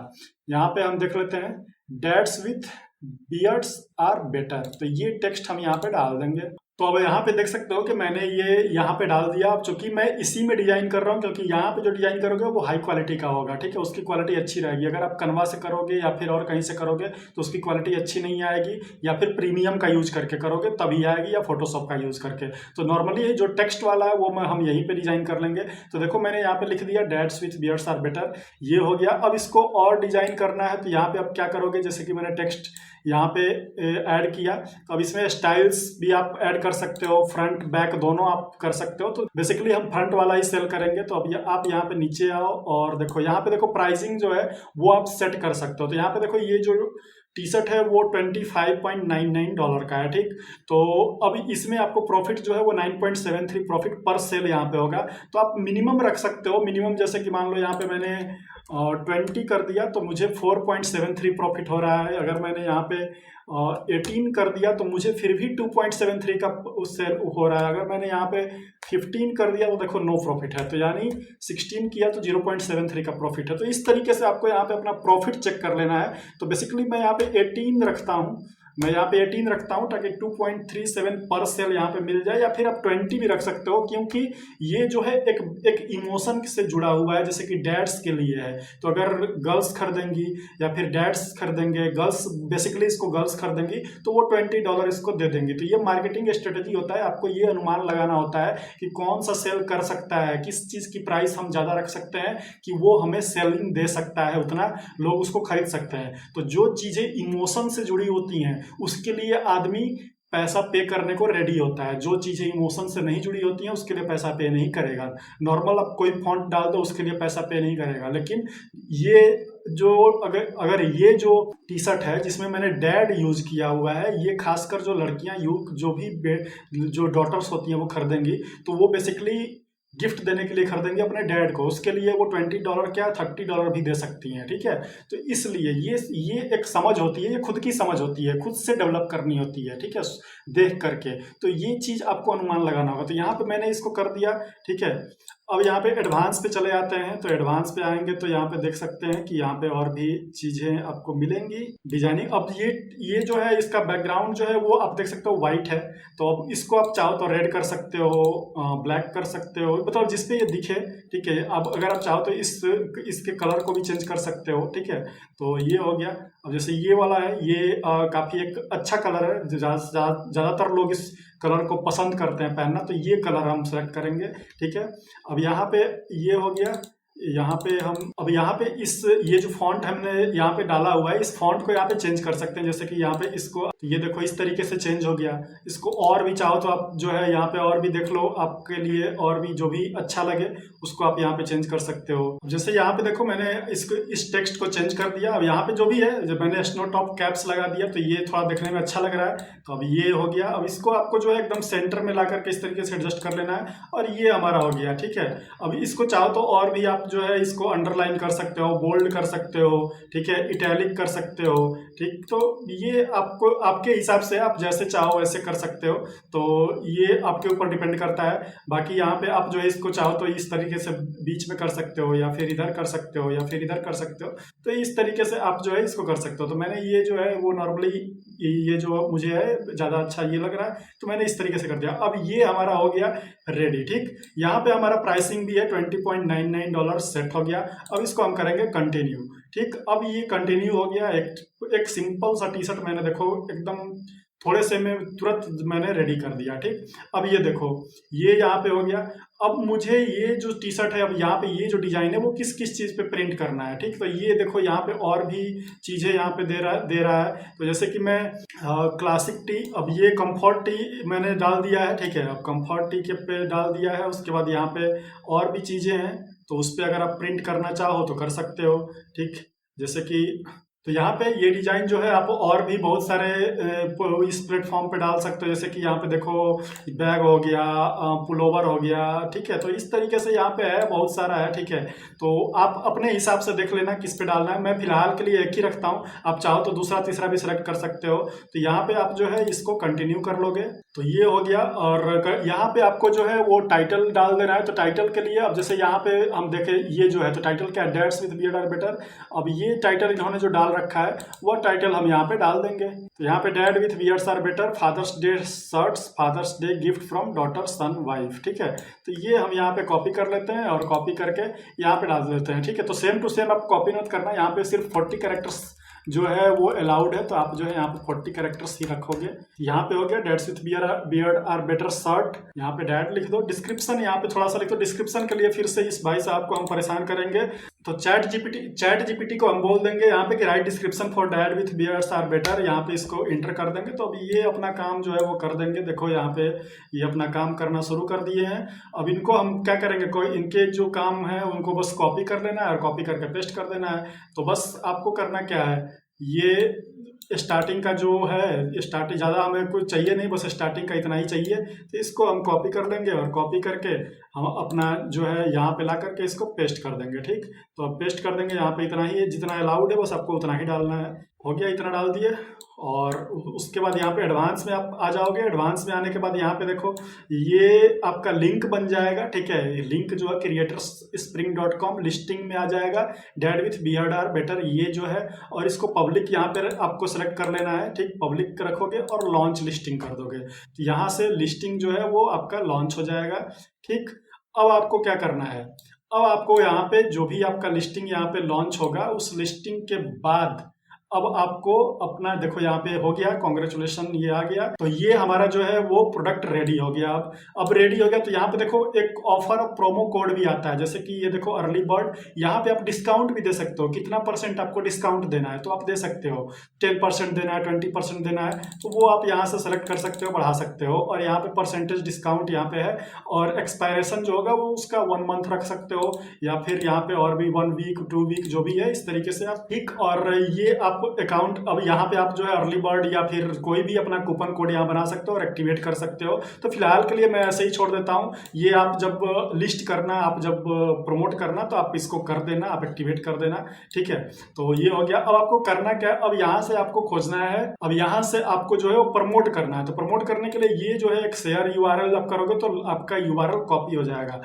यहाँ पे हम देख लेते हैं, dads with beards are better, तो ये टेक्स्ट हम यहाँ पे डाल देंगे। तो अब यहाँ पे देख सकते हो कि मैंने ये यहाँ पे डाल दिया। अब चूंकि मैं इसी में डिजाइन कर रहा हूँ, क्योंकि यहाँ पे जो डिजाइन करोगे वो हाई क्वालिटी का होगा, ठीक है, उसकी क्वालिटी अच्छी रहेगी। अगर आप कनवा से करोगे या फिर और कहीं से करोगे तो उसकी क्वालिटी अच्छी नहीं आएगी, या फिर प्रीमियम का यूज करके करोगे तभी आएगी, या फोटोशॉप का यूज करके। तो नॉर्मली जो टेक्स्ट वाला है वो हम यहीं पे डिजाइन कर लेंगे। तो देखो मैंने यहाँ पे लिख दिया dads with beards are better, ये हो गया। अब इसको और डिजाइन करना है, तो यहाँ पे अब क्या करोगे, जैसे कि मैंने टेक्स्ट यहाँ पे ऐड किया, तो अब इसमें स्टाइल्स भी आप ऐड कर सकते हो, फ्रंट बैक दोनों आप कर सकते हो। तो बेसिकली हम फ्रंट वाला ही सेल करेंगे। तो अब आप यहाँ पे नीचे आओ और देखो यहाँ पे देखो प्राइसिंग जो है वो आप सेट कर सकते हो। तो यहाँ पे देखो ये जो टी शर्ट है वो $25.99 का है, ठीक। तो अब इसमें आपको प्रॉफिट जो है वो 9.73 प्रॉफिट पर सेल यहाँ पे होगा। तो आप मिनिमम रख सकते हो, मिनिमम जैसे कि मान लो यहाँ पे मैंने 20 कर दिया तो मुझे 4.73 प्रॉफिट हो रहा है। अगर मैंने यहाँ पे 18 कर दिया तो मुझे फिर भी 2.73 का उससे हो रहा है। अगर मैंने यहाँ पे 15 कर दिया तो देखो नो प्रॉफिट है। तो यानी 16 किया तो 0.73 का प्रॉफिट है। तो इस तरीके से आपको यहाँ पे अपना प्रॉफिट चेक कर लेना है। तो बेसिकली मैं यहाँ पे 18 रखता हूँ, मैं यहाँ पे 18 रखता हूँ ताकि 2.37 पर सेल यहाँ पे मिल जाए, या फिर आप 20 भी रख सकते हो, क्योंकि ये जो है एक इमोशन से जुड़ा हुआ है। जैसे कि डैड्स के लिए है, तो अगर गर्ल्स खरीदेंगी या फिर डैड्स खरीदेंगे, गर्ल्स बेसिकली इसको गर्ल्स खरीदेंगी तो वो $20 इसको दे देंगी। तो ये मार्केटिंग स्ट्रेटेजी होता है। आपको ये अनुमान लगाना होता है कि कौन सा सेल कर सकता है, किस चीज़ की प्राइस हम ज़्यादा रख सकते हैं कि वो हमें सेलिंग दे सकता है, उतना लोग उसको खरीद सकते हैं। तो जो चीज़ें इमोशन से जुड़ी होती हैं उसके लिए आदमी पैसा पे करने को रेडी होता है। जो चीज़ें इमोशन से नहीं जुड़ी होती हैं उसके लिए पैसा पे नहीं करेगा। नॉर्मल आप कोई फॉन्ट डाल दो उसके लिए पैसा पे नहीं करेगा। लेकिन ये जो अगर ये जो टी शर्ट है जिसमें मैंने डैड यूज किया हुआ है, ये खासकर जो लड़कियां जो भी जो डॉटर्स होती हैं वो खरीदेंगी, तो वो बेसिकली गिफ्ट देने के लिए खरीदेंगे अपने डैड को। उसके लिए वो $20 क्या $30 भी दे सकती हैं, ठीक है। तो इसलिए ये एक समझ होती है, ये खुद की समझ होती है, खुद से डेवलप करनी होती है, ठीक है, देख करके। तो ये चीज़ आपको अनुमान लगाना होगा। तो यहाँ पे मैंने इसको कर दिया, ठीक है। अब यहाँ पे एडवांस पे चले आते हैं। तो एडवांस पे आएंगे तो यहाँ पे देख सकते हैं कि यहाँ पे और भी चीज़ें आपको मिलेंगी डिजाइनिंग। अब ये जो है इसका बैकग्राउंड जो है वो आप देख सकते हो वाइट है। तो अब इसको आप चाहो तो रेड कर सकते हो, ब्लैक कर सकते हो, मतलब जिसपे ये दिखे, ठीक है। अब अगर आप चाहो तो इसके कलर को भी चेंज कर सकते हो, ठीक है। तो ये हो गया। अब जैसे ये वाला है, ये काफ़ी एक अच्छा कलर है, ज़्यादातर लोग इस कलर को पसंद करते हैं पहनना, तो ये कलर हम सेलेक्ट करेंगे, ठीक है। अब यहाँ पे ये हो गया। यहाँ पे हम अब यहाँ पे ये जो फॉन्ट हमने यहाँ पे डाला हुआ है, इस फॉन्ट को यहाँ पे चेंज कर सकते हैं। जैसे कि यहाँ पे इसको ये देखो इस तरीके से चेंज हो गया। इसको और भी चाहो तो आप जो है यहाँ पे और भी देख लो, आपके लिए और भी जो भी अच्छा लगे उसको आप यहाँ पे चेंज कर सकते हो। जैसे यहाँ पे देखो मैंने इस टेक्स्ट को चेंज कर दिया। अब यहाँ पे जो भी है, जब मैंने स्नो टॉप कैप्स लगा दिया तो ये थोड़ा देखने में अच्छा लग रहा है। तो अब ये हो गया। अब इसको आपको जो है एकदम सेंटर में ला करके इस तरीके से एडजस्ट कर लेना है, और ये हमारा हो गया, ठीक है। अब इसको चाहो तो और भी आप जो है इसको अंडरलाइन कर सकते हो, बोल्ड कर सकते हो, ठीक है, इटैलिक कर सकते हो, ठीक। तो ये आपको आपके हिसाब से आप जैसे चाहो वैसे कर सकते हो। तो ये आपके ऊपर डिपेंड करता है। बाकी यहाँ पे आप जो है इसको चाहो तो इस तरीके से बीच में कर सकते हो, या फिर इधर कर सकते हो, या फिर इधर कर सकते हो। तो इस तरीके से आप जो है इसको कर सकते हो। तो मैंने ये जो है वो नॉर्मली ये जो मुझे है ज़्यादा अच्छा ये लग रहा है, तो मैंने इस तरीके से कर दिया। अब ये हमारा हो गया रेडी, ठीक। यहाँ पे हमारा प्राइसिंग भी है $20.99 सेट हो गया। अब इसको हम करेंगे कंटिन्यू, ठीक। अब ये कंटिन्यू हो गया। एक सिंपल सा टी शर्ट मैंने देखो एकदम थोड़े से में तुरंत मैंने रेडी कर दिया, ठीक। अब ये देखो ये यहाँ पे हो गया। अब मुझे ये जो टी शर्ट है, अब यहाँ पे ये जो डिजाइन है वो किस किस चीज़ पे प्रिंट करना है, ठीक। तो ये देखो यहाँ पे और भी चीज़ें यहाँ पे दे रहा है। तो जैसे कि मैं क्लासिक टी, अब ये कंफर्ट टी मैंने डाल दिया है, ठीक है। अब कंफर्ट टी के पे डाल दिया है। उसके बाद यहाँ पे और भी चीज़ें हैं, तो उस पर अगर आप प्रिंट करना चाहो तो कर सकते हो, ठीक। जैसे कि तो यहाँ पे ये डिजाइन जो है आप और भी बहुत सारे इस प्लेटफॉर्म पे डाल सकते हो। जैसे कि यहाँ पे देखो बैग हो गया, पुलोवर हो गया, ठीक है। तो इस तरीके से यहाँ पे है, बहुत सारा है, ठीक है। तो आप अपने हिसाब से देख लेना किस पे डालना है। मैं फिलहाल के लिए एक ही रखता हूँ, आप चाहो तो दूसरा तीसरा भी सिलेक्ट कर सकते हो। तो यहाँ पे आप जो है इसको कंटिन्यू कर लोगे तो ये हो गया। और यहाँ पे आपको जो है वो टाइटल डाल देना है। तो टाइटल के लिए अब जैसे यहाँ पे हम देखें ये जो है, तो टाइटल क्या है, dads with beard are better. अब ये टाइटल इन्होंने जो डाल रखा है वो टाइटल हम यहाँ पे डाल देंगे। तो यहाँ पे dad with beards are better, father's day shirts, father's day gift from daughter son wife, ठीक है। तो ये हम यहाँ पे कॉपी कर लेते हैं और कॉपी करके यहाँ पे डाल देते हैं, ठीक है। तो सेम टू सेम आप कॉपी मत करना, यहाँ पे सिर्फ 40 कैरेक्टर्स जो है वो अलाउड है। तो आप जो है यहाँ पे 40 कैरेक्टर्स ही रखोगे। यहाँ पे हो गया dads with beard are better shirt, यहाँ पे डैड लिख दो। डिस्क्रिप्शन यहाँ पे थोड़ा सा लिख दो। डिस्क्रिप्शन के लिए फिर से इस भाई साहब को हम परेशान करेंगे। तो चैट जीपीटी को हम बोल देंगे यहाँ पे कि write description for dad with beards are better, यहाँ पे इसको इंटर कर देंगे। तो अब ये अपना काम जो है वो कर देंगे। देखो यहाँ पे ये अपना काम करना शुरू कर दिए हैं। अब इनको हम क्या करेंगे, कोई इनके जो काम है उनको बस कॉपी कर लेना है और कॉपी करके पेस्ट कर देना है। तो बस आपको करना क्या है, ये स्टार्टिंग का जो है, स्टार्टिंग ज़्यादा हमें कुछ चाहिए नहीं, बस स्टार्टिंग का इतना ही चाहिए। तो इसको हम कॉपी कर लेंगे और कॉपी करके हम अपना जो है यहाँ पे ला करके इसको पेस्ट कर देंगे। ठीक, तो अब पेस्ट कर देंगे। यहाँ पे इतना ही है, जितना अलाउड है बस आपको उतना ही डालना है। हो गया, इतना डाल दिए। और उसके बाद यहाँ पे एडवांस में आप आ जाओगे। एडवांस में आने के बाद यहाँ पे देखो ये आपका लिंक बन जाएगा। ठीक है, ये लिंक जो है creatorsspring.com लिस्टिंग में आ जाएगा। Dad with beard are better ये जो है, और इसको पब्लिक यहाँ पे आपको सेलेक्ट कर लेना है। ठीक, पब्लिक रखोगे और लॉन्च लिस्टिंग कर दोगे, तो यहाँ से लिस्टिंग जो है वो आपका लॉन्च हो जाएगा। ठीक, अब आपको क्या करना है, अब आपको यहाँ पे जो भी आपका लिस्टिंग यहाँ पे लॉन्च होगा, उस लिस्टिंग के बाद अब आपको अपना देखो यहाँ पे हो गया, कॉन्ग्रेचुलेशन ये आ गया। तो ये हमारा जो है वो प्रोडक्ट रेडी हो गया। अब रेडी हो गया तो यहाँ पे देखो एक ऑफर और प्रोमो कोड भी आता है, जैसे कि ये देखो अर्ली बर्ड। यहाँ पे आप डिस्काउंट भी दे सकते हो, कितना परसेंट आपको डिस्काउंट देना है तो आप दे सकते हो। 10% देना है, 20% देना है, तो वो आप यहाँ से सेलेक्ट कर सकते हो, बढ़ा सकते हो। और यहाँ पे परसेंटेज डिस्काउंट यहाँ पे है, और एक्सपायरेशन जो होगा वो उसका 1 मंथ रख सकते हो, या फिर यहाँ पे और भी 1 वीक 2 वीक जो भी है, इस तरीके से आप। ठीक, और ये आप अकाउंट अब यहाँ पे आप जो है अर्ली बर्ड या फिर कोई भी अपना कूपन कोड यहाँ बना सकते हो और एक्टिवेट कर सकते हो। तो फिलहाल के लिए मैं ऐसे ही छोड़ देता हूँ। ये आप जब लिस्ट करना, आप जब प्रमोट करना, तो आप इसको कर देना, आप एक्टिवेट कर देना। ठीक है, तो ये हो गया। अब आपको करना क्या है, अब यहाँ से आपको खोजना है, अब यहाँ से आपको जो है वो प्रमोट करना है। तो प्रमोट करने के लिए ये जो है एक शेयर यूआरएल आप करोगे तो आपका यूआरएल कॉपी हो जाएगा।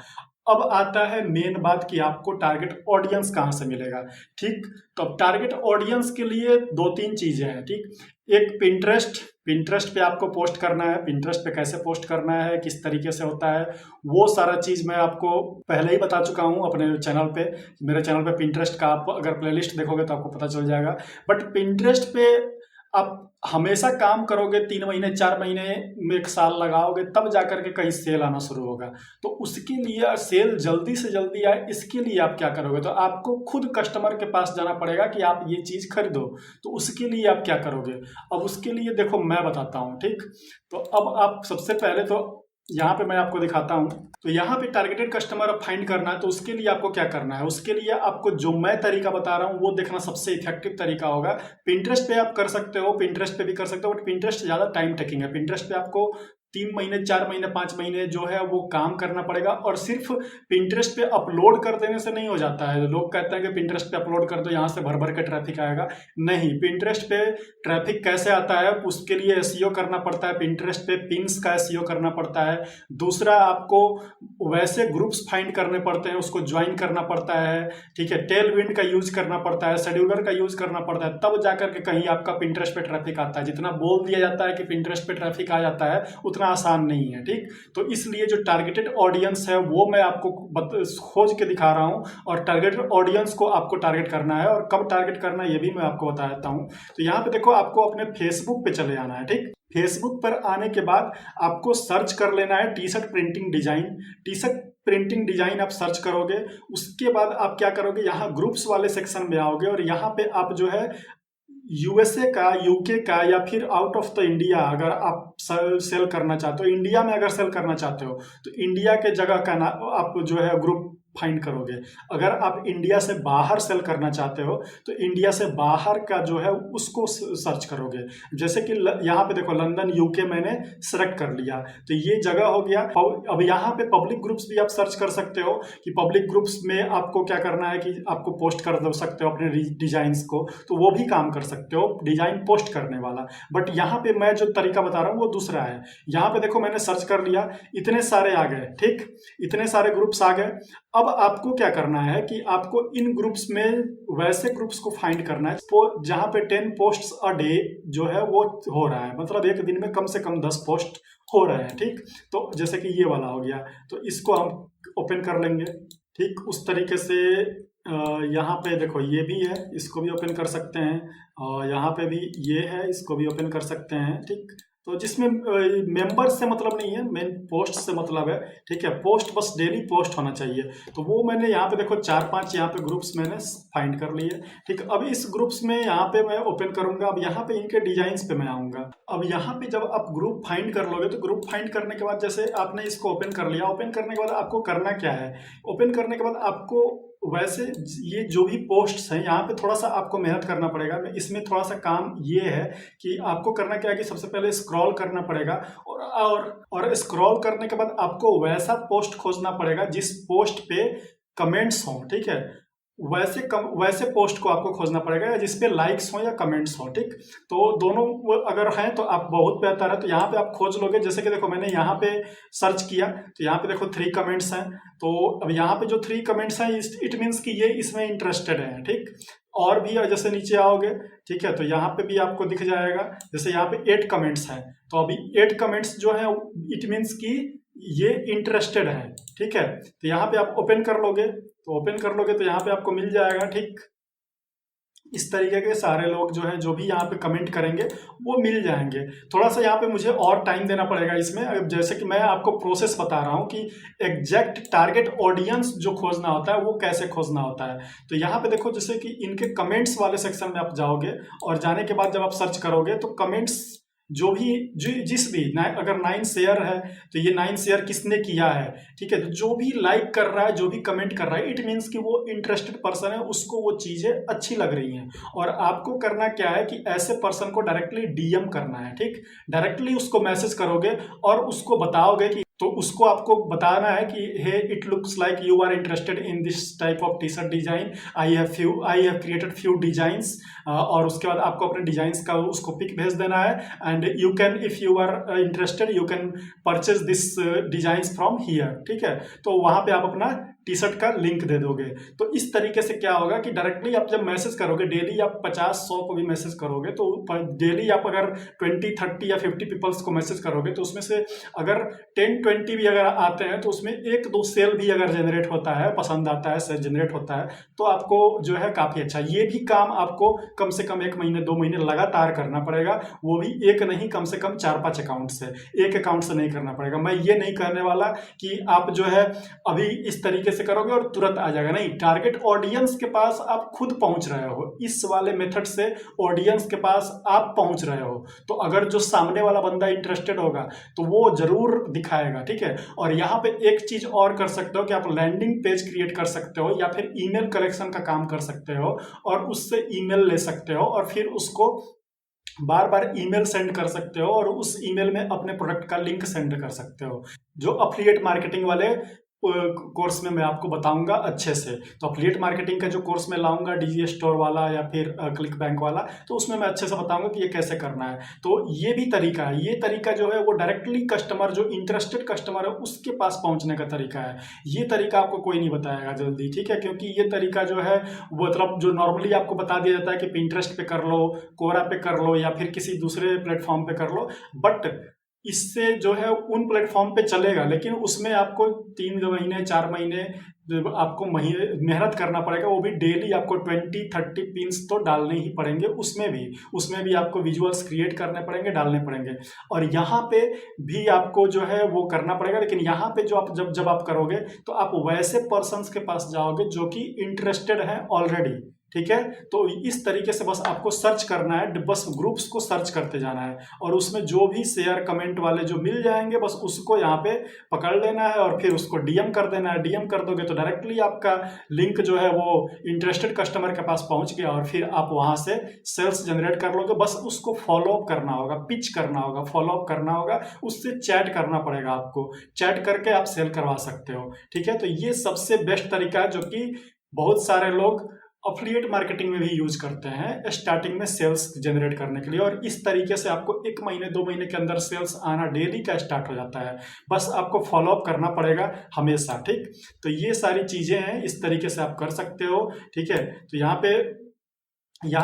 अब आता है मेन बात कि आपको टारगेट ऑडियंस कहाँ से मिलेगा। ठीक, तो अब टारगेट ऑडियंस के लिए 2-3 चीजें हैं। ठीक, एक पिंटरेस्ट पे आपको पोस्ट करना है। पिंटरेस्ट पे कैसे पोस्ट करना है, किस तरीके से होता है, वो सारा चीज मैं आपको पहले ही बता चुका हूँ अपने चैनल पे। मेरे चैनल पे पिंटरेस्ट का आप अगर प्लेलिस्ट देखोगे तो आपको पता चल जाएगा। बट पिंटरेस्ट पे आप हमेशा काम करोगे, 3 महीने 4 महीने में 1 साल लगाओगे, तब जाकर के कहीं सेल आना शुरू होगा। तो उसके लिए सेल जल्दी से जल्दी आए, इसके लिए आप क्या करोगे, तो आपको खुद कस्टमर के पास जाना पड़ेगा कि आप ये चीज़ खरीदो। तो उसके लिए आप क्या करोगे, अब उसके लिए देखो मैं बताता हूँ। ठीक, तो अब आप सबसे पहले तो यहाँ पे मैं आपको दिखाता हूँ। तो यहाँ पे टारगेटेड कस्टमर अब फाइंड करना है, तो उसके लिए आपको क्या करना है, उसके लिए आपको जो मैं तरीका बता रहा हूँ वो देखना सबसे इफेक्टिव तरीका होगा। पिंटरेस्ट पे आप कर सकते हो, पिंटरेस्ट पे भी कर सकते हो, बट पिंटरेस्ट ज़्यादा टाइम टेकिंग है। पिंटरेस्ट पे आपको 3 महीने 4 महीने 5 महीने जो है वो काम करना पड़ेगा। और सिर्फ पिंटरेस्ट पे अपलोड कर देने से नहीं हो जाता है। लोग कहते हैं कि पिंटरेस्ट पे अपलोड कर दो, यहाँ से भर भर के ट्रैफिक आएगा। नहीं, पिंटरेस्ट पे ट्रैफिक कैसे आता है, उसके लिए एसईओ करना पड़ता है। पिंटरेस्ट पे पिंस का एसईओ करना पड़ता है। दूसरा, आपको वैसे ग्रुप्स फाइंड करने पड़ते हैं, उसको ज्वाइन करना पड़ता है। ठीक है, टेलविंड का यूज करना पड़ता है, शेड्यूलर का यूज करना पड़ता है, तब जाकर के कहीं आपका पिंटरेस्ट पे ट्रैफिक आता है। जितना बोल दिया जाता है कि पिंटरेस्ट पे ट्रैफिक आ जाता है, उतना आसान नहीं है। ठीक, तो इसलिए जो टारगेटेड ऑडियंस है वो मैं आपको खोज के दिखा रहा हूँ, और टारगेटेड ऑडियंस को आपको टारगेट करना है, और कब टारगेट करना है ये भी मैं आपको बता देता हूँ। तो यहाँ पे देखो आपको अपने फेसबुक पे चले जाना है। ठीक, फेसबुक पर आने के बाद आपको सर्च कर लेना है T shirt printing design. T shirt printing design आप सर्च करोगे, उसके बाद आप क्या करोगे, यहाँ ग्रुप्स वाले सेक्शन में आओगे, और यहाँ पे आप जो है यूएसए का, यूके का, या फिर आउट ऑफ द इंडिया अगर आप सेल करना चाहते हो, इंडिया में अगर सेल करना चाहते हो तो इंडिया के जगह का नाम आप जो है ग्रुप फाइंड करोगे। अगर आप इंडिया से बाहर सेल करना चाहते हो तो इंडिया से बाहर का जो है उसको सर्च करोगे। जैसे कि यहाँ पे देखो लंदन यूके मैंने सेलेक्ट कर लिया, तो ये जगह हो गया। अब यहाँ पे पब्लिक ग्रुप्स भी आप सर्च कर सकते हो कि पब्लिक ग्रुप्स में आपको क्या करना है कि आपको पोस्ट कर दो सकते हो अपने डिजाइन्स को, तो वो भी काम कर सकते हो डिजाइन पोस्ट करने वाला। बट यहाँ पे मैं जो तरीका बता रहा हूँ वो दूसरा है। यहाँ पे देखो मैंने सर्च कर लिया, इतने सारे आ गए। ठीक, इतने सारे ग्रुप्स आ गए। अब आपको क्या करना है कि आपको इन ग्रुप्स में वैसे ग्रुप्स को फाइंड करना है जहां पे 10 पोस्ट्स अ डे जो है वो हो रहा है, मतलब एक दिन में कम से कम 10 पोस्ट हो रहे हैं। ठीक, तो जैसे कि ये वाला हो गया, तो इसको हम ओपन कर लेंगे। ठीक, उस तरीके से यहाँ पे देखो ये भी है, इसको भी ओपन कर सकते हैं, और यहाँ पे भी ये है, इसको भी ओपन कर सकते हैं। ठीक, तो जिसमें मेंबर से मतलब नहीं है, मेन पोस्ट से मतलब है, ठीक है। पोस्ट बस डेली पोस्ट होना चाहिए। तो वो मैंने यहाँ पे देखो 4-5 यहाँ पे ग्रुप्स मैंने फाइंड कर लिए, ठीक है। अब इस ग्रुप्स में यहाँ पे मैं ओपन करूंगा। अब यहाँ पे इनके डिजाइन्स पे मैं आऊंगा। अब यहाँ पे जब आप ग्रुप फाइंड कर लोगे तो ग्रुप फाइंड करने के बाद जैसे आपने इसको ओपन कर लिया, ओपन करने के बाद आपको करना क्या है, ओपन करने के बाद आपको वैसे ये जो भी पोस्ट्स हैं यहाँ पे थोड़ा सा आपको मेहनत करना पड़ेगा। इसमें थोड़ा सा काम ये है कि आपको करना क्या है कि सबसे पहले स्क्रॉल करना पड़ेगा और स्क्रॉल करने के बाद आपको वैसा पोस्ट खोजना पड़ेगा जिस पोस्ट पे कमेंट्स हों, ठीक है। वैसे पोस्ट को आपको खोजना पड़ेगा या जिस पे लाइक्स हो या कमेंट्स हो, ठीक। तो दोनों अगर हैं तो आप बहुत बेहतर है। तो यहाँ पे आप खोज लोगे, जैसे कि देखो मैंने यहाँ पे सर्च किया तो यहाँ पे देखो 3 कमेंट्स हैं। तो अब यहाँ पे जो 3 कमेंट्स हैं इट मीन्स कि ये इसमें इंटरेस्टेड है, ठीक। और भी जैसे नीचे आओगे, ठीक है, तो यहाँ पे भी आपको दिख जाएगा। जैसे यहाँ पे 8 कमेंट्स हैं, तो अभी 8 कमेंट्स जो है इट मीन्स कि ये इंटरेस्टेड है, ठीक है। तो यहाँ पे आप ओपन कर लोगे, तो यहाँ पे आपको मिल जाएगा, ठीक। इस तरीके के सारे लोग जो हैं जो भी यहाँ पे कमेंट करेंगे वो मिल जाएंगे। थोड़ा सा यहाँ पे मुझे और टाइम देना पड़ेगा इसमें। अब जैसे कि मैं आपको प्रोसेस बता रहा हूँ कि एग्जैक्ट टारगेट ऑडियंस जो खोजना होता है वो कैसे खोजना होता है। तो यहाँ पे देखो जैसे कि इनके कमेंट्स वाले सेक्शन में आप जाओगे और जाने के बाद जब आप सर्च करोगे तो कमेंट्स जो भी जिस भी अगर 9 शेयर है तो ये 9 शेयर किसने किया है, ठीक है। तो जो भी लाइक कर रहा है, जो भी कमेंट कर रहा है, इट मीन्स कि वो इंटरेस्टेड पर्सन है, उसको वो चीजें अच्छी लग रही हैं। और आपको करना क्या है कि ऐसे पर्सन को डायरेक्टली डीएम करना है, ठीक। डायरेक्टली उसको मैसेज करोगे और उसको बताओगे कि, तो उसको आपको बताना है कि hey it looks like you are interested in this type of t shirt design, I have created few designs. और उसके बाद आपको अपने डिजाइंस का उसको पिक भेज देना है and you can if you are interested you can purchase this designs from here, ठीक है। तो वहां पे आप अपना टी शर्ट का लिंक दे दोगे। तो इस तरीके से क्या होगा कि डायरेक्टली आप जब मैसेज करोगे, डेली आप 50-100 को भी मैसेज करोगे, तो डेली आप अगर 20-30 या 50 पीपल्स को मैसेज करोगे तो उसमें से अगर 10-20 भी अगर आते हैं तो उसमें 1-2 सेल भी अगर जनरेट होता है, पसंद आता है, सेल जनरेट होता है, तो आपको जो है काफ़ी अच्छा। ये भी काम आपको कम से कम 1 महीने 2 महीने लगातार करना पड़ेगा, वो भी एक नहीं, कम से कम 4-5 अकाउंट से, एक अकाउंट से नहीं करना पड़ेगा। मैं ये नहीं कहने वाला कि आप जो है अभी इस तरीके से करोगे और तुरंत आ जाएगा, नहीं। टारगेट ऑडियंस के पास आप खुद पहुंच रहे हो, इस वाले मेथड से ऑडियंस के पास आप पहुंच रहे हो। तो अगर जो सामने वाला बंदा इंटरेस्टेड होगा तो वो जरूर दिखाएगा, ठीक है। और यहाँ पे एक चीज और कर सकते हो कि आप लैंडिंग पेज क्रिएट कर सकते हो या फिर ईमेल कलेक्शन का काम कर सकते हो और उससे ईमेल ले सकते हो और फिर उसको बार बार ईमेल सेंड कर सकते हो और उस ईमेल में अपने प्रोडक्ट का लिंक सेंड कर सकते हो, जो अफिलिएट मार्केटिंग वाले कोर्स में मैं आपको बताऊंगा अच्छे से। तो अफिलिएट मार्केटिंग का जो कोर्स मैं लाऊंगा डीजी स्टोर वाला या फिर क्लिक बैंक वाला, तो उसमें मैं अच्छे से बताऊंगा कि ये कैसे करना है। तो ये भी तरीका है, ये तरीका जो है वो डायरेक्टली कस्टमर, जो इंटरेस्टेड कस्टमर है उसके पास पहुंचने का तरीका है। ये तरीका आपको कोई नहीं बताएगा जल्दी, ठीक है, क्योंकि ये तरीका जो है वो मतलब जो नॉर्मली आपको बता दिया जाता है कि पिंटरेस्ट पे कर लो, कोरा पे कर लो या फिर किसी दूसरे प्लेटफॉर्म पे कर लो, बट इससे जो है उन प्लेटफॉर्म पे चलेगा, लेकिन उसमें आपको 3 महीने 4 महीने आपको मेहनत करना पड़ेगा। वो भी डेली आपको 20-30 पिन्स तो डालने ही पड़ेंगे, उसमें भी आपको विजुअल्स क्रिएट करने पड़ेंगे, डालने पड़ेंगे। और यहाँ पे भी आपको जो है वो करना पड़ेगा, लेकिन यहाँ पे जो आप जब आप करोगे तो आप वैसे पर्सन्स के पास जाओगे जो कि इंटरेस्टेड हैं ऑलरेडी, ठीक है। तो इस तरीके से बस आपको सर्च करना है, बस ग्रुप्स को सर्च करते जाना है और उसमें जो भी शेयर कमेंट वाले जो मिल जाएंगे बस उसको यहाँ पे पकड़ लेना है और फिर उसको डीएम कर देना है। डीएम कर दोगे तो डायरेक्टली आपका लिंक जो है वो इंटरेस्टेड कस्टमर के पास पहुंच गया और फिर आप वहां से सेल्स जनरेट कर लोगे। बस उसको फॉलो अप करना होगा, पिच करना होगा, फॉलो अप करना होगा, उससे चैट करना पड़ेगा आपको, चैट करके आप सेल करवा सकते हो, ठीक है। तो ये सबसे बेस्ट तरीका है जो कि बहुत सारे लोग अफिलिएट मार्केटिंग में भी यूज करते हैं स्टार्टिंग में सेल्स जनरेट करने के लिए। और इस तरीके से आपको 1 महीने 2 महीने के अंदर सेल्स आना डेली का स्टार्ट हो जाता है। बस आपको फॉलो अप करना पड़ेगा हमेशा, ठीक। तो ये सारी चीजें हैं, इस तरीके से आप कर सकते हो, ठीक है। तो यहाँ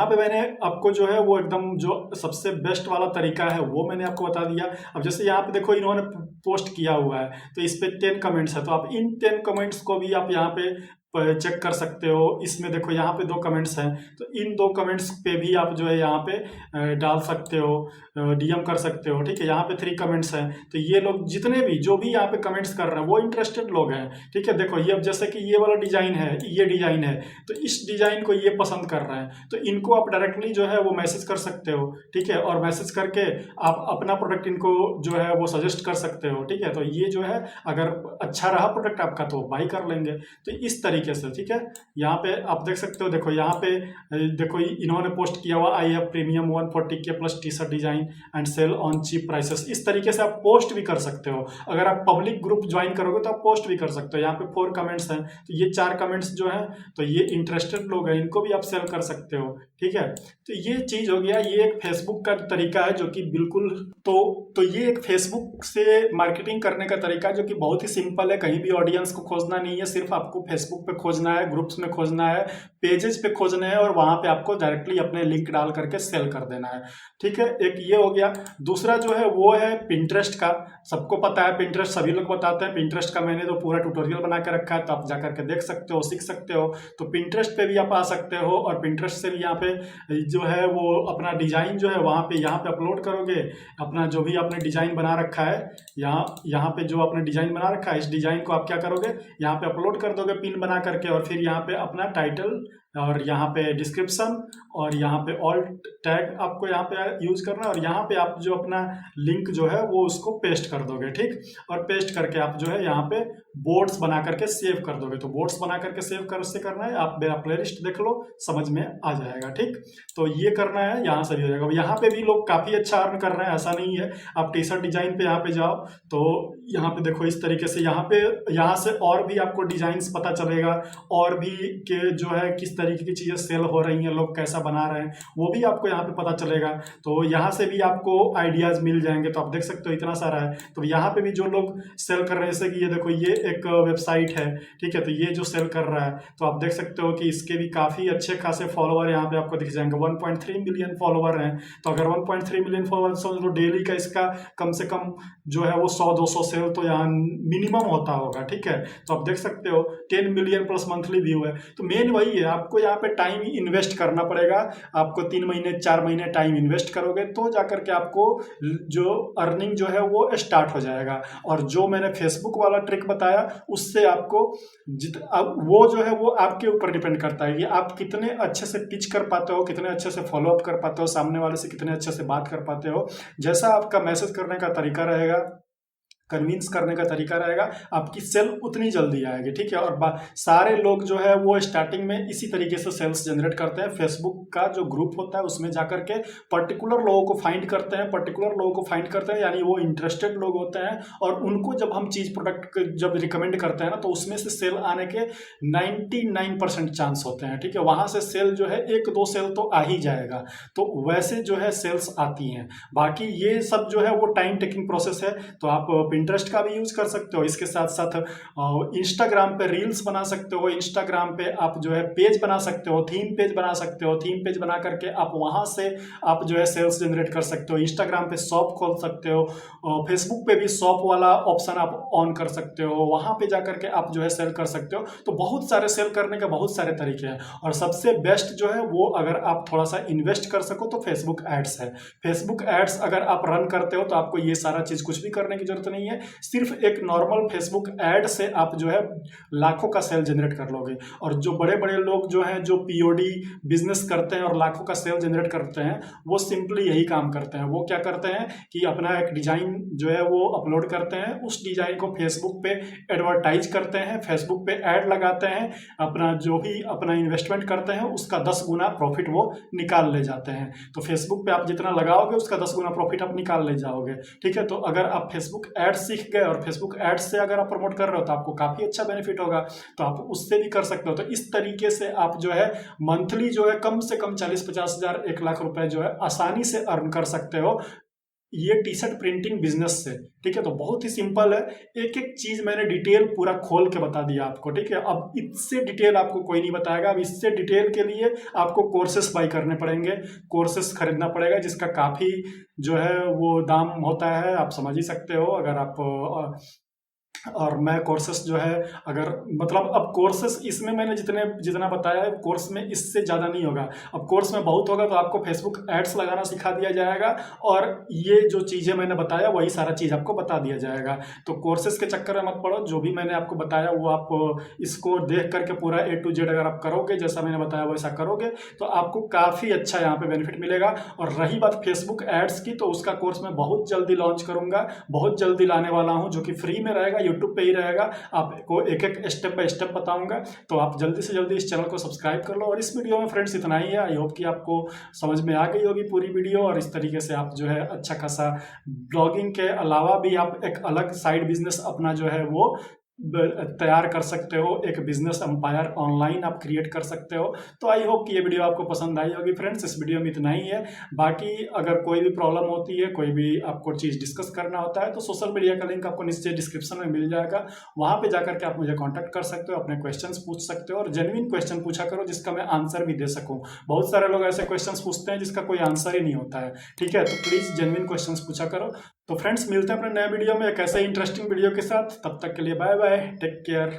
पे मैंने आपको जो है वो एकदम जो सबसे बेस्ट वाला तरीका है वो मैंने आपको बता दिया। अब जैसे यहाँ पे देखो इन्होंने पोस्ट किया हुआ है तो इस पे 10 कमेंट्स है, तो आप इन 10 कमेंट्स को भी आप यहाँ पे चेक कर सकते हो। इसमें देखो यहाँ पे 2 कमेंट्स हैं, तो इन 2 कमेंट्स पे भी आप जो है यहाँ पे डाल सकते हो, डीएम कर सकते हो, ठीक है। यहाँ पे 3 कमेंट्स हैं, तो ये लोग जितने भी जो भी यहाँ पे कमेंट्स कर रहे हैं वो इंटरेस्टेड लोग हैं, ठीक है। देखो ये अब जैसे कि ये वाला डिजाइन है, ये डिजाइन है, तो इस डिजाइन को ये पसंद कर रहे हैं, तो इनको आप डायरेक्टली जो है वो मैसेज कर सकते हो, ठीक है। और मैसेज करके आप अपना प्रोडक्ट इनको जो है वो सजेस्ट कर सकते हो, ठीक है। तो ये जो है अगर अच्छा रहा प्रोडक्ट आपका तो बाई कर लेंगे। तो इस तरीके से, ठीक है। यहाँ पे आप देख सकते हो, देखो यहाँ पे देखो इन्होंने पोस्ट किया हुआ, आई हैव प्रीमियम 140 के plus T shirt design and sell on cheap prices. इस तरीके से आप पोस्ट भी कर सकते हो। अगर आप पब्लिक ग्रुप ज्वाइन करोगे तो आप पोस्ट भी कर सकते हो। यहाँ पे 4 कमेंट्स हैं, तो ये 4 कमेंट्स जो हैं तो ये इंटरेस्टेड लोग हैं, इनको भी आप सेल कर सकते हो, ठीक है। तो ये चीज हो गया, ये एक फेसबुक का तरीका है जो कि बिल्कुल तो ये एक फेसबुक से मार्केटिंग करने का तरीका है जो कि बहुत ही सिंपल है। कहीं भी ऑडियंस को खोजना नहीं है, सिर्फ आपको फेसबुक पे खोजना है, ग्रुप्स में खोजना है, पेजेस पे खोजने हैं, और वहां पे आपको डायरेक्टली अपने लिंक डाल करके सेल कर देना है, ठीक है। एक ये हो गया। दूसरा जो है वो है पिंटरेस्ट का। सबको पता है पिंटरेस्ट, सभी लोग बताते हैं पिंटरेस्ट का। मैंने तो पूरा ट्यूटोरियल बना के रखा है, तो आप जा करके देख सकते हो, सीख सकते हो। तो पिंटरेस्ट पे भी आप आ सकते हो, और पिंटरेस्ट से भी यहाँ पे जो है वो अपना डिजाइन जो है वहां पे यहाँ पे अपलोड करोगे। अपना जो भी आपने डिजाइन बना रखा है, यहाँ पे जो आपने डिजाइन बना रखा है, इस डिजाइन को आप क्या करोगे, यहाँ पे अपलोड कर दोगे पिन बना करके, और फिर यहाँ पे अपना टाइटल और यहाँ पे डिस्क्रिप्शन और यहाँ पे ऑल्ट टैग आपको यहाँ पे यूज करना है, और यहाँ पे आप जो अपना लिंक जो है वो उसको पेस्ट कर दोगे, ठीक। और पेस्ट करके आप जो है यहाँ पे बोर्ड्स बना करके सेव कर दोगे। तो बोर्ड्स बना करके सेव कर से करना है, आप मेरा प्लेलिस्ट देख लो, समझ में आ जाएगा, ठीक। तो ये करना है, यहाँ से भी हो जाएगा। यहाँ पे भी लोग काफी अच्छा अर्न कर रहे हैं, ऐसा नहीं है। आप टी शर्ट डिजाइन पे यहाँ पे जाओ, तो यहाँ पे देखो इस तरीके से यहाँ से और भी आपको डिजाइन्स पता चलेगा, और भी के जो है किस तरीके की चीजें सेल हो रही हैं, लोग कैसा बना रहे हैं, वो भी आपको यहाँ पे पता चलेगा। तो यहाँ से भी आपको आइडियाज मिल जाएंगे। तो आप देख सकते हो इतना सारा है। तो यहाँ पे भी जो लोग सेल कर रहे हैं, जैसे कि ये देखो ये एक वेबसाइट है, ठीक है। तो ये जो सेल कर रहा है, तो आप देख सकते हो कि इसके भी काफी अच्छे खासे फॉलोवर यहाँ पे आपको दिख जाएंगे। 1.3 मिलियन फॉलोवर हैं। तो अगर 1.3 मिलियन फॉलोवर तो डेली का इसका कम से कम जो है वो 100-200 सेल तो यहाँ मिनिमम होता होगा, ठीक है। तो आप देख सकते हो 10 मिलियन प्लस मंथली व्यू है। तो मेन वही है, आपको यहाँ पे टाइम इन्वेस्ट करना पड़ेगा। आपको 3 महीने 4 महीने टाइम इन्वेस्ट करोगे तो जाकर के आपको जो अर्निंग जो है वो स्टार्ट हो जाएगा। और जो मैंने फेसबुक वाला ट्रिक बताया उससे आपको अब वो जो है वो आपके ऊपर डिपेंड करता है कि आप कितने अच्छे से पिच कर पाते हो, कितने अच्छे से फॉलो अप कर पाते हो, सामने वाले से कितने अच्छे से बात कर पाते हो। जैसा आपका मैसेज करने का तरीका रहेगा, कन्विंस करने का तरीका रहेगा, आपकी सेल उतनी जल्दी आएगी, ठीक है। और सारे लोग जो है वो स्टार्टिंग में इसी तरीके से सेल्स जनरेट करते हैं। फेसबुक का जो ग्रुप होता है उसमें जाकर के पर्टिकुलर लोगों को फाइंड करते हैं, यानी वो इंटरेस्टेड लोग होते हैं, और उनको जब हम चीज प्रोडक्ट जब रिकमेंड करते हैं ना, तो उसमें से सेल आने के 99% चांस होते हैं, ठीक है। वहां से सेल जो है 1-2 सेल तो आ ही जाएगा। तो वैसे जो है सेल्स आती हैं। बाकी ये सब जो है वो टाइम टेकिंग प्रोसेस है। तो आप पिंटरेस्ट का भी यूज कर सकते हो, इसके साथ साथ इंस्टाग्राम पे रील्स बना सकते हो, इंस्टाग्राम पे आप जो है पेज बना सकते हो, थीम पेज बना सकते हो। थीम पेज बना करके आप वहां से आप जो है सेल्स जनरेट कर सकते हो। इंस्टाग्राम पे शॉप खोल सकते हो, फेसबुक पे भी शॉप वाला ऑप्शन आप ऑन कर सकते हो, वहां पे जाकर के आप जो है सेल कर सकते हो। तो बहुत सारे सेल करने के बहुत सारे तरीके हैं, और सबसे बेस्ट जो है वो अगर आप थोड़ा सा इन्वेस्ट कर सको तो फेसबुक एड्स है। फेसबुक एड्स अगर आप रन करते हो तो आपको ये सारा चीज कुछ भी करने की जरूरत नहीं है। सिर्फ एक नॉर्मल फेसबुक एड से आप जो है लाखों का सेल जनरेट कर लोगे। और जो बड़े बड़े लोग जो हैं जो पीओडी बिजनेस करते हैं और लाखों का सेल जनरेट करते हैं, वो सिंपली यही काम करते हैं। वो क्या करते हैं कि अपना एक डिजाइन जो है वो अपलोड करते हैं, उस डिजाइन को फेसबुक पे एडवर्टाइज करते हैं, फेसबुक पे ऐड लगाते हैं, अपना जो भी अपना इन्वेस्टमेंट करते हैं उसका 10 गुना प्रॉफिट वो निकाल ले जाते हैं। तो फेसबुक पे आप जितना लगाओगे उसका 10 गुना प्रॉफिट आप निकाल ले जाओगे, ठीक है। तो अगर आप फेसबुक एड्स सीख गए और फेसबुक एड्स से अगर आप प्रमोट कर रहे हो तो आपको काफी अच्छा बेनिफिट होगा। तो आप उससे भी कर सकते हो। तो इस तरीके से आप जो है मंथली जो है कम से कम 40-50 हजार 1 लाख रुपए जो है आसानी से अर्न कर सकते हो ये टी शर्ट प्रिंटिंग बिजनेस से, ठीक है। तो बहुत ही सिंपल है, एक एक चीज मैंने डिटेल पूरा खोल के बता दिया आपको, ठीक है। अब इससे डिटेल आपको कोई नहीं बताएगा। अब इससे डिटेल के लिए आपको कोर्सेस बाई करने पड़ेंगे, कोर्सेस खरीदना पड़ेगा, जिसका काफी जो है वो दाम होता है, आप समझ ही सकते हो। अगर आप और मैं कोर्सेस जो है, अगर मतलब अब कोर्सेस इसमें मैंने जितना बताया है, कोर्स में इससे ज़्यादा नहीं होगा। अब कोर्स में बहुत होगा तो आपको फेसबुक एड्स लगाना सिखा दिया जाएगा, और ये जो चीज़ें मैंने बताया वही सारा चीज़ आपको बता दिया जाएगा। तो कोर्सेस के चक्कर में मत पड़ो, जो भी मैंने आपको बताया वो आप इसको देख करके पूरा A to Z अगर आप करोगे, जैसा मैंने बताया वैसा करोगे, तो आपको काफ़ी अच्छा यहाँ पे बेनिफिट मिलेगा। और रही बात फेसबुक एड्स की, तो उसका कोर्स मैं बहुत जल्दी लॉन्च करूँगा, बहुत जल्दी लाने वाला हूँ, जो कि फ्री में रहेगा, यूट्यूब पे ही रहेगा। आपको एक एक स्टेप बाय स्टेप बताऊंगा, तो आप जल्दी से जल्दी इस चैनल को सब्सक्राइब कर लो। और इस वीडियो में फ्रेंड्स इतना ही है। आई होप कि आपको समझ में आ गई होगी पूरी वीडियो, और इस तरीके से आप जो है अच्छा खासा ब्लॉगिंग के अलावा भी आप एक अलग साइड बिजनेस अपना जो है वो तैयार कर सकते हो, एक बिजनेस एम्पायर ऑनलाइन आप क्रिएट कर सकते हो। तो आई होप कि ये वीडियो आपको पसंद आई होगी फ्रेंड्स। इस वीडियो में इतना ही है। बाकी अगर कोई भी प्रॉब्लम होती है, कोई भी आपको चीज़ डिस्कस करना होता है, तो सोशल मीडिया का लिंक आपको नीचे डिस्क्रिप्शन में मिल जाएगा, वहाँ पे जाकर के आप मुझे कॉन्टैक्ट कर सकते हो, अपने क्वेश्चंस पूछ सकते हो, और जेन्युइन क्वेश्चन पूछा करो जिसका मैं आंसर भी दे सकूँ। बहुत सारे लोग ऐसे क्वेश्चन पूछते हैं जिसका कोई आंसर ही नहीं होता है, ठीक है। तो प्लीज़ जेन्युइन क्वेश्चन पूछा करो। तो फ्रेंड्स मिलते हैं अपने नए वीडियो में एक ऐसे इंटरेस्टिंग वीडियो के साथ। तब तक के लिए बाय बाय, टेक केयर।